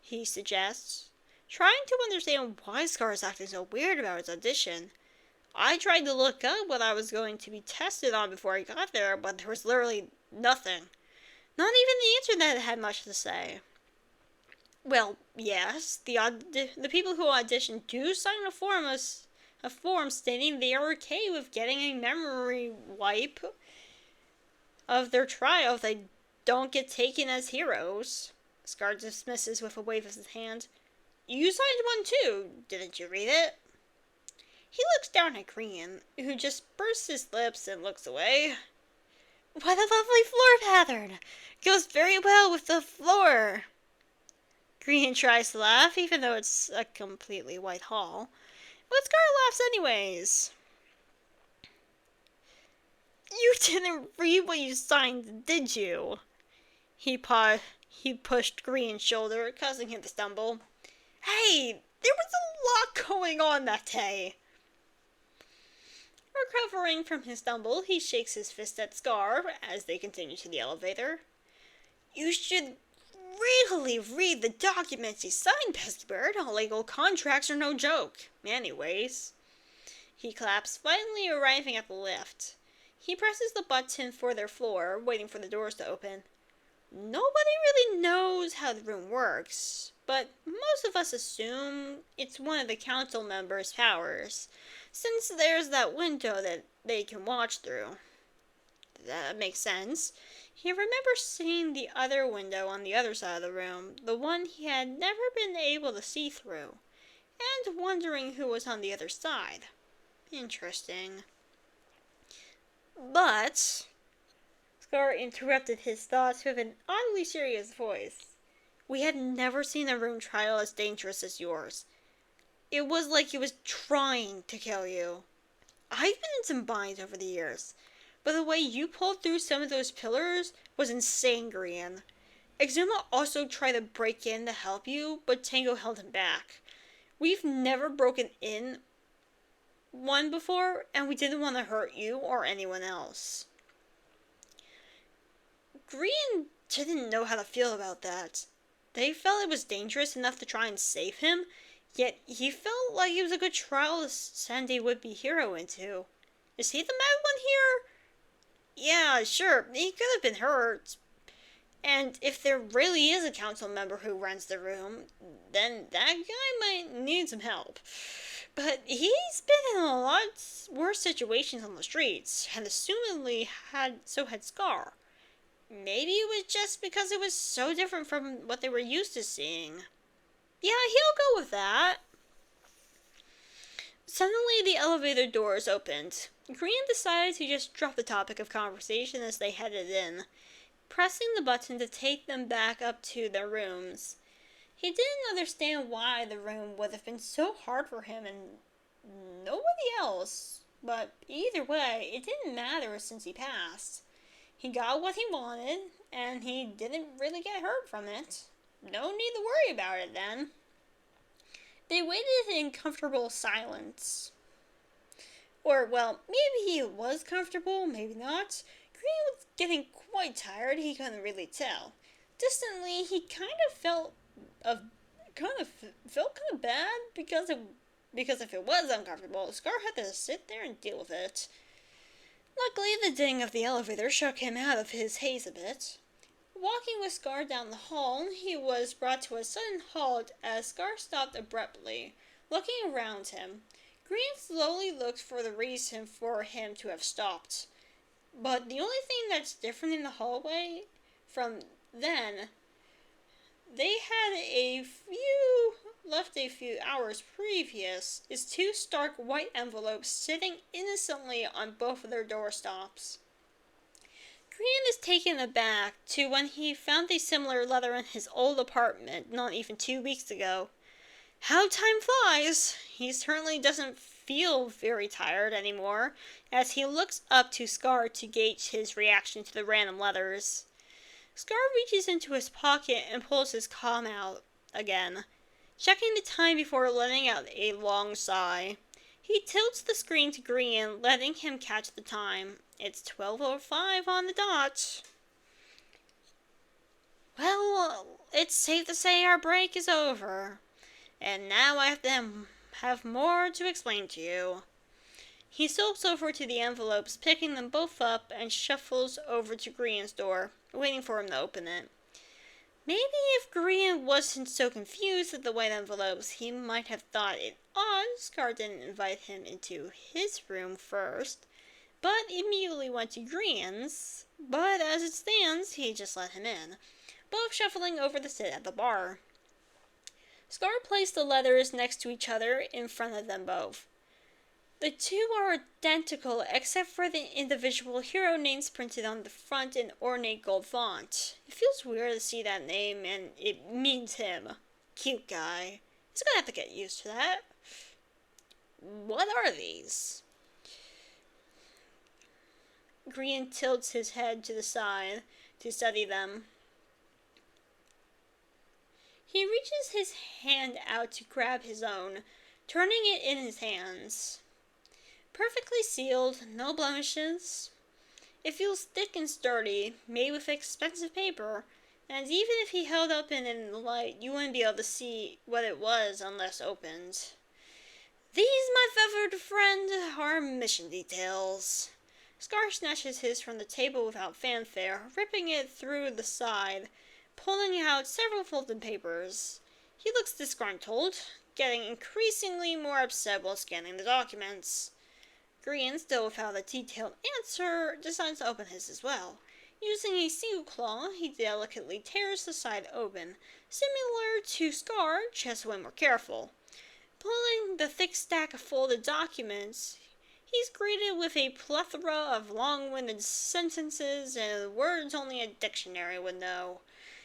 He suggests, trying to understand why Scar is acting so weird about his audition. I tried to look up what I was going to be tested on before I got there, but there was literally nothing. Not even the internet had much to say. Well, yes, the people who audition do sign a form stating they are okay with getting a memory wipe of their trial if they don't get taken as heroes. Scar dismisses with a wave of his hand. You signed one too, didn't you read it? He looks down at Green, who just bursts his lips and looks away. What a lovely floor pattern! Goes very well with the floor. Green tries to laugh, even though it's a completely white hall. But Scar laughs anyways. You didn't read what you signed, did you? He pushed Green's shoulder, causing him to stumble. Hey, there was a lot going on that day. Recovering from his stumble, he shakes his fist at Scar as they continue to the elevator. You should really read the documents you signed, Pestibird. Illegal contracts are no joke. Anyways. He claps, finally arriving at the lift. He presses the button for their floor, waiting for the doors to open. Nobody really knows how the room works, but most of us assume it's one of the council members' powers, since there's that window that they can watch through. That makes sense. He remembers seeing the other window on the other side of the room, the one he had never been able to see through, and wondering who was on the other side. Interesting. But Scar interrupted his thoughts with an oddly serious voice. We had never seen a room trial as dangerous as yours. It was like he was trying to kill you. I've been in some binds over the years, but the way you pulled through some of those pillars was insane, Grian. Exuma also tried to break in to help you, but Tango held him back. We've never broken in one before, and we didn't want to hurt you or anyone else. Grian didn't know how to feel about that. They felt it was dangerous enough to try and save him, yet he felt like it was a good trial to send a would-be hero into. Is he the mad one here? Yeah, sure, he could have been hurt. And if there really is a council member who runs the room, then that guy might need some help. But he's been in a lot worse situations on the streets, and assumedly had Scar. Maybe it was just because it was so different from what they were used to seeing. Yeah, he'll go with that. Suddenly, the elevator doors opened. Grian decided to just drop the topic of conversation as they headed in, pressing the button to take them back up to their rooms. He didn't understand why the room would have been so hard for him and nobody else, but either way, it didn't matter since he passed. He got what he wanted, and he didn't really get hurt from it. No need to worry about it then. They waited in comfortable silence. Or, well, maybe he was comfortable, maybe not. Green was getting quite tired, he couldn't really tell. Distantly, he kind of felt bad because if it was uncomfortable, Scar had to sit there and deal with it. Luckily, the ding of the elevator shook him out of his haze a bit. Walking with Scar down the hall, he was brought to a sudden halt as Scar stopped abruptly, looking around him. Green slowly looked for the reason for him to have stopped. But the only thing that's different in the hallway from then, they had left a few hours previous, is two stark white envelopes sitting innocently on both of their doorstops. Grian is taken aback to when he found a similar letter in his old apartment not even 2 weeks ago. How time flies! He certainly doesn't feel very tired anymore as he looks up to Scar to gauge his reaction to the random letters. Scar reaches into his pocket and pulls his comm out again, checking the time before letting out a long sigh. He tilts the screen to Grian, letting him catch the time. It's 12:05 on the dot. Well, it's safe to say our break is over. And now I have more to explain to you. He stalks over to the envelopes, picking them both up, and shuffles over to Grian's door, waiting for him to open it. Maybe if Grian wasn't so confused at the white envelopes, he might have thought it odd Scar didn't invite him into his room first, but immediately went to Grian's. But as it stands, he just let him in, both shuffling over to sit at the bar. Scar placed the letters next to each other in front of them both. The two are identical except for the individual hero names printed on the front in ornate gold font. It feels weird to see that name and it means him. Cute guy. He's gonna have to get used to that. What are these? Grian tilts his head to the side to study them. He reaches his hand out to grab his own, turning it in his hands. Perfectly sealed, no blemishes. It feels thick and sturdy, made with expensive paper, and even if he held up in the light, you wouldn't be able to see what it was unless opened. These, my feathered friend, are mission details. Scar snatches his from the table without fanfare, ripping it through the side, pulling out several folded papers. He looks disgruntled, getting increasingly more upset while scanning the documents. Green, still without a detailed answer, decides to open his as well. Using a single claw, he delicately tears the side open, similar to Scar, just way more careful. Pulling the thick stack of folded documents, he's greeted with a plethora of long-winded sentences and words only a dictionary would know.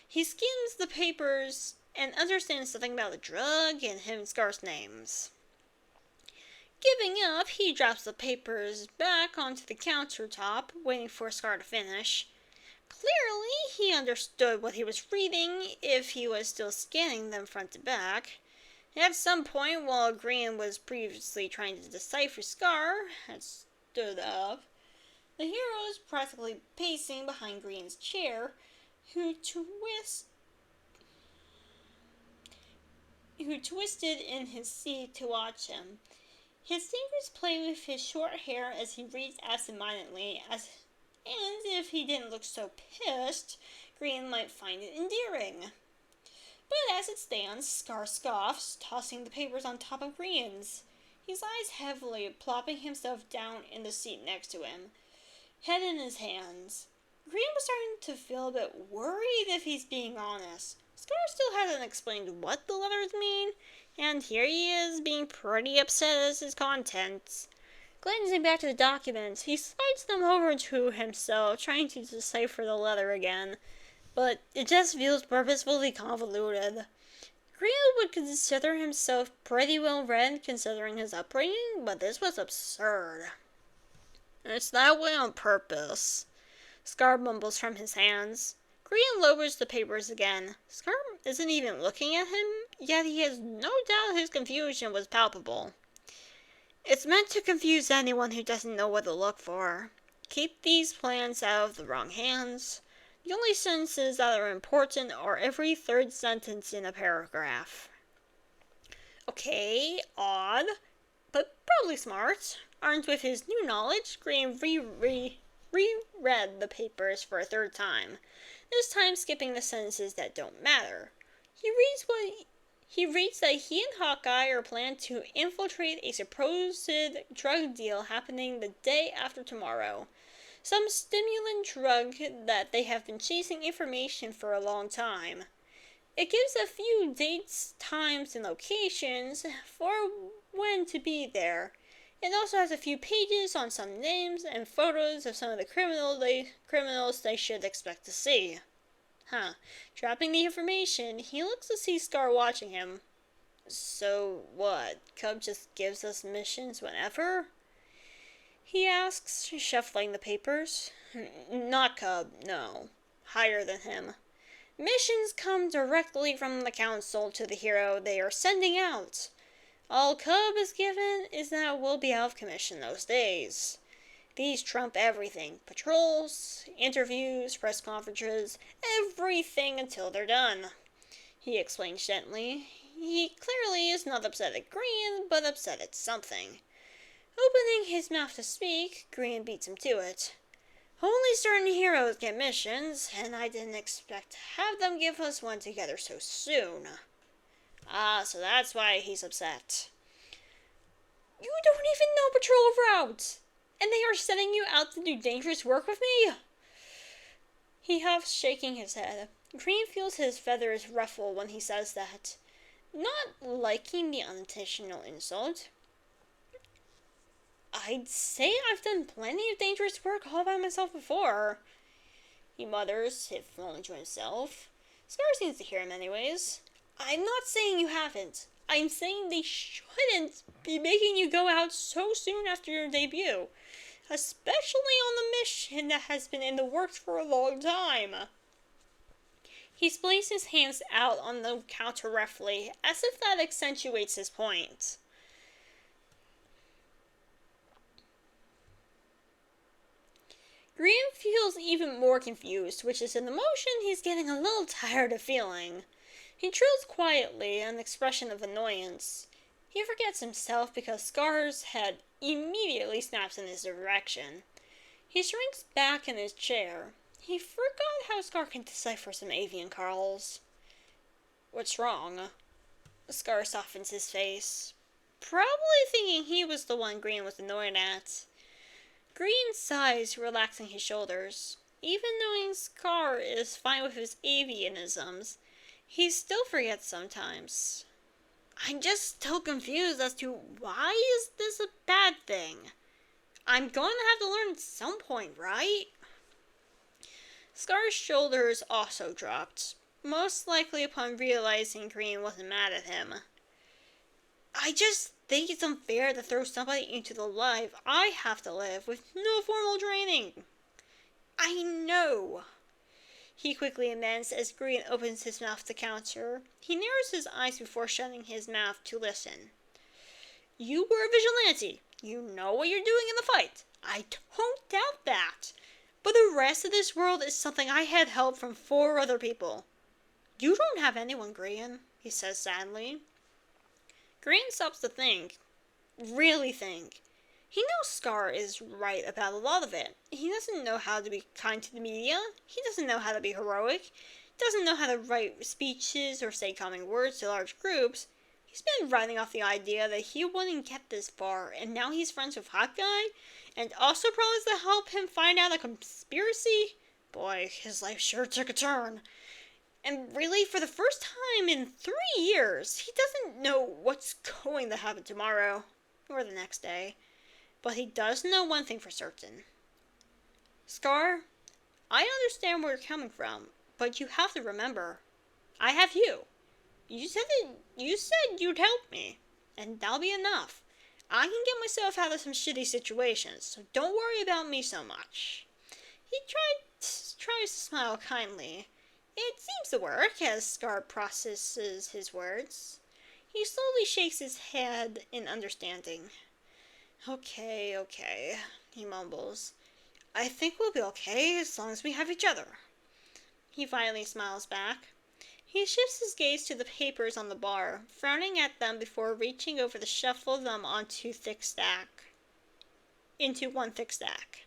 He skims the papers and understands something about the drug and him and Scar's names. Giving up, he drops the papers back onto the countertop, waiting for Scar to finish. Clearly, he understood what he was reading if he was still scanning them front to back. At some point, while Green was previously trying to decipher Scar, had stood up, the hero is practically pacing behind Green's chair, who twisted in his seat to watch him. His fingers play with his short hair as he reads absentmindedly, and if he didn't look so pissed, Green might find it endearing. But as it stands, Scar scoffs, tossing the papers on top of Green's. He sighs heavily, plopping himself down in the seat next to him, head in his hands. Green was starting to feel a bit worried if he's being honest. Scar still hasn't explained what the letters mean, and here he is being pretty upset at his contents. Glancing back to the documents, he slides them over to himself, trying to decipher the letter again, but it just feels purposefully convoluted. Green would consider himself pretty well read considering his upbringing, but this was absurd. It's that way on purpose. Scar mumbles from his hands. Green lowers the papers again. Scar isn't even looking at him, yet he has no doubt his confusion was palpable. It's meant to confuse anyone who doesn't know what to look for. Keep these plans out of the wrong hands. The only sentences that are important are every third sentence in a paragraph. Okay, odd, but probably smart. Armed with his new knowledge, Green reread the papers for a third time, this time skipping the sentences that don't matter. He reads that he and Hawkeye are planning to infiltrate a supposed drug deal happening the day after tomorrow. Some stimulant drug that they have been chasing information for a long time. It gives a few dates, times, and locations for when to be there. It also has a few pages on some names and photos of some of the criminals they should expect to see. Dropping the information, he looks to see Scar watching him. So what, Cub just gives us missions whenever? He asks, shuffling the papers. Not Cub, no. Higher than him. Missions come directly from the council to the hero they are sending out. All Cub is given is that we'll be out of commission those days. These trump everything. Patrols, interviews, press conferences, everything until they're done. He explains gently. He clearly is not upset at Green, but upset at something. Opening his mouth to speak, Green beats him to it. Only certain heroes get missions, and I didn't expect to have them give us one together so soon. So that's why he's upset. You don't even know patrol routes, and they are sending you out to do dangerous work with me? He huffs, shaking his head. Green feels his feathers ruffle when he says that, not liking the unintentional insult. I'd say I've done plenty of dangerous work all by myself before, he mutters, if only to himself. Scar seems to hear him anyways. I'm not saying you haven't. I'm saying they shouldn't be making you go out so soon after your debut, especially on the mission that has been in the works for a long time. He splays his hands out on the counter roughly, as if that accentuates his point. Green feels even more confused, which is an emotion he's getting a little tired of feeling. He trills quietly, an expression of annoyance. He forgets himself because Scar's head immediately snaps in his direction. He shrinks back in his chair. He forgot how Scar can decipher some avian calls. What's wrong? Scar softens his face, probably thinking he was the one Green was annoyed at. Green sighs, relaxing his shoulders. Even knowing Scar is fine with his avianisms, he still forgets sometimes. I'm just still confused as to why is this a bad thing? I'm going to have to learn at some point, right? Scar's shoulders also dropped, most likely upon realizing Green wasn't mad at him. I just think it's unfair to throw somebody into the life I have to live with no formal training. I know. He quickly amends as Green opens his mouth to counter. He narrows his eyes before shutting his mouth to listen. You were a vigilante. You know what you're doing in the fight. I don't doubt that. But the rest of this world is something I had help from 4 other people. You don't have anyone, Green, he says sadly. Green stops to think. Really think. He knows Scar is right about a lot of it. He doesn't know how to be kind to the media. He doesn't know how to be heroic. Doesn't know how to write speeches or say calming words to large groups. He's been writing off the idea that he wouldn't get this far, and now he's friends with Hawkeye, and also promised to help him find out a conspiracy? Boy, his life sure took a turn. And really, for the first time in 3 years, he doesn't know what's going to happen tomorrow, or the next day. But he does know one thing for certain. Scar, I understand where you're coming from, but you have to remember, I have you. You said you'd help me, and that'll be enough. I can get myself out of some shitty situations, so don't worry about me so much. He tries to smile kindly. It seems to work as Scar processes his words. He slowly shakes his head in understanding. Okay, he mumbles. I think we'll be okay as long as we have each other. He finally smiles back. He shifts his gaze to the papers on the bar, frowning at them before reaching over to shuffle them into one thick stack.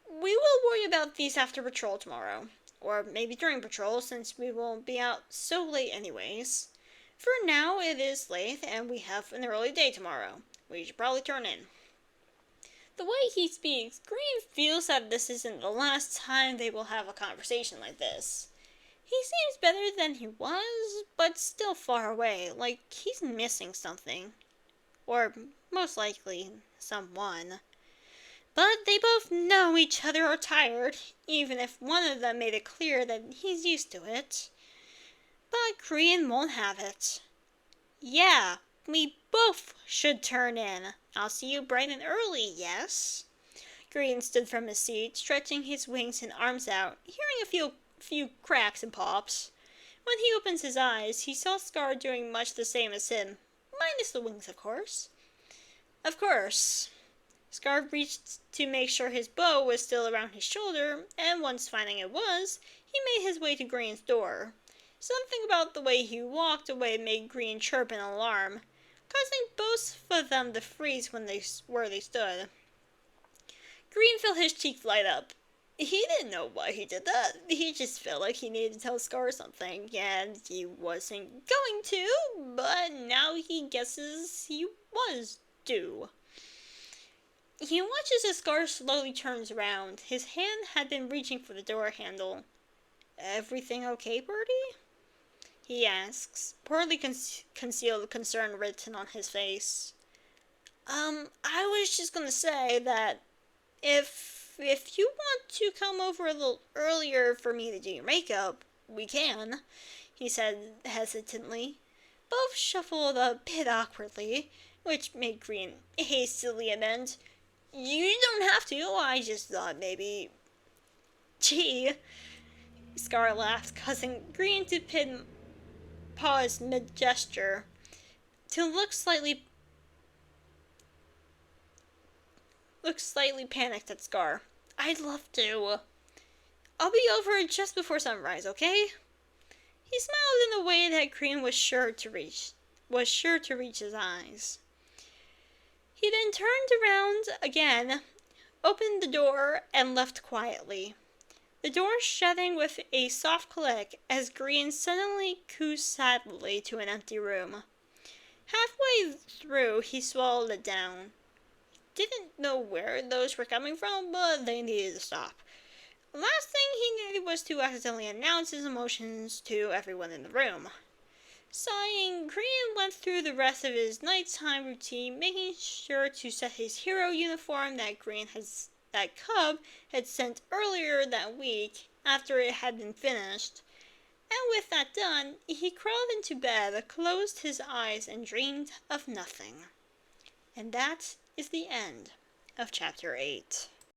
We will worry about these after patrol tomorrow, or maybe during patrol since we won't be out so late anyways. For now, it is late and we have an early day tomorrow. We should probably turn in. The way he speaks, Green feels that this isn't the last time they will have a conversation like this. He seems better than he was, but still far away, like he's missing something. Or, most likely, someone. But they both know each other are tired, even if one of them made it clear that he's used to it. But Green won't have it. Yeah, we both should turn in. I'll see you bright and early, yes? Green stood from his seat, stretching his wings and arms out, hearing a few cracks and pops. When he opens his eyes, he saw Scar doing much the same as him, minus the wings, of course. Of course. Scar reached to make sure his bow was still around his shoulder, and once finding it was, he made his way to Green's door. Something about the way he walked away made Green chirp in alarm, causing both of them to freeze where they stood. Green felt his cheeks light up. He didn't know why he did that. He just felt like he needed to tell Scar something, and he wasn't going to, but now he guesses he was due. He watches as Scar slowly turns around. His hand had been reaching for the door handle. Everything okay, Birdie? He asks, poorly concealed concern written on his face. I was just gonna say that if you want to come over a little earlier for me to do your makeup, we can, he said hesitantly. Both shuffled a bit awkwardly, which made Green hastily amend. You don't have to, I just thought maybe... Gee, Scar laughed, causing Green to pause mid-gesture, to look slightly panicked at Scar. I'd love to. I'll be over just before sunrise, okay? He smiled in a way that Green was sure to reach his eyes. He then turned around again, opened the door, and left quietly. The door shutting with a soft click as Green suddenly cooed sadly to an empty room. Halfway through, he swallowed it down. Didn't know where those were coming from, but they needed to stop. The last thing he needed was to accidentally announce his emotions to everyone in the room. Sighing, Green went through the rest of his nighttime routine, making sure to set his hero uniform that Cub had sent earlier that week after it had been finished. And with that done, he crawled into bed, closed his eyes, and dreamed of nothing. And that is the end of chapter 8.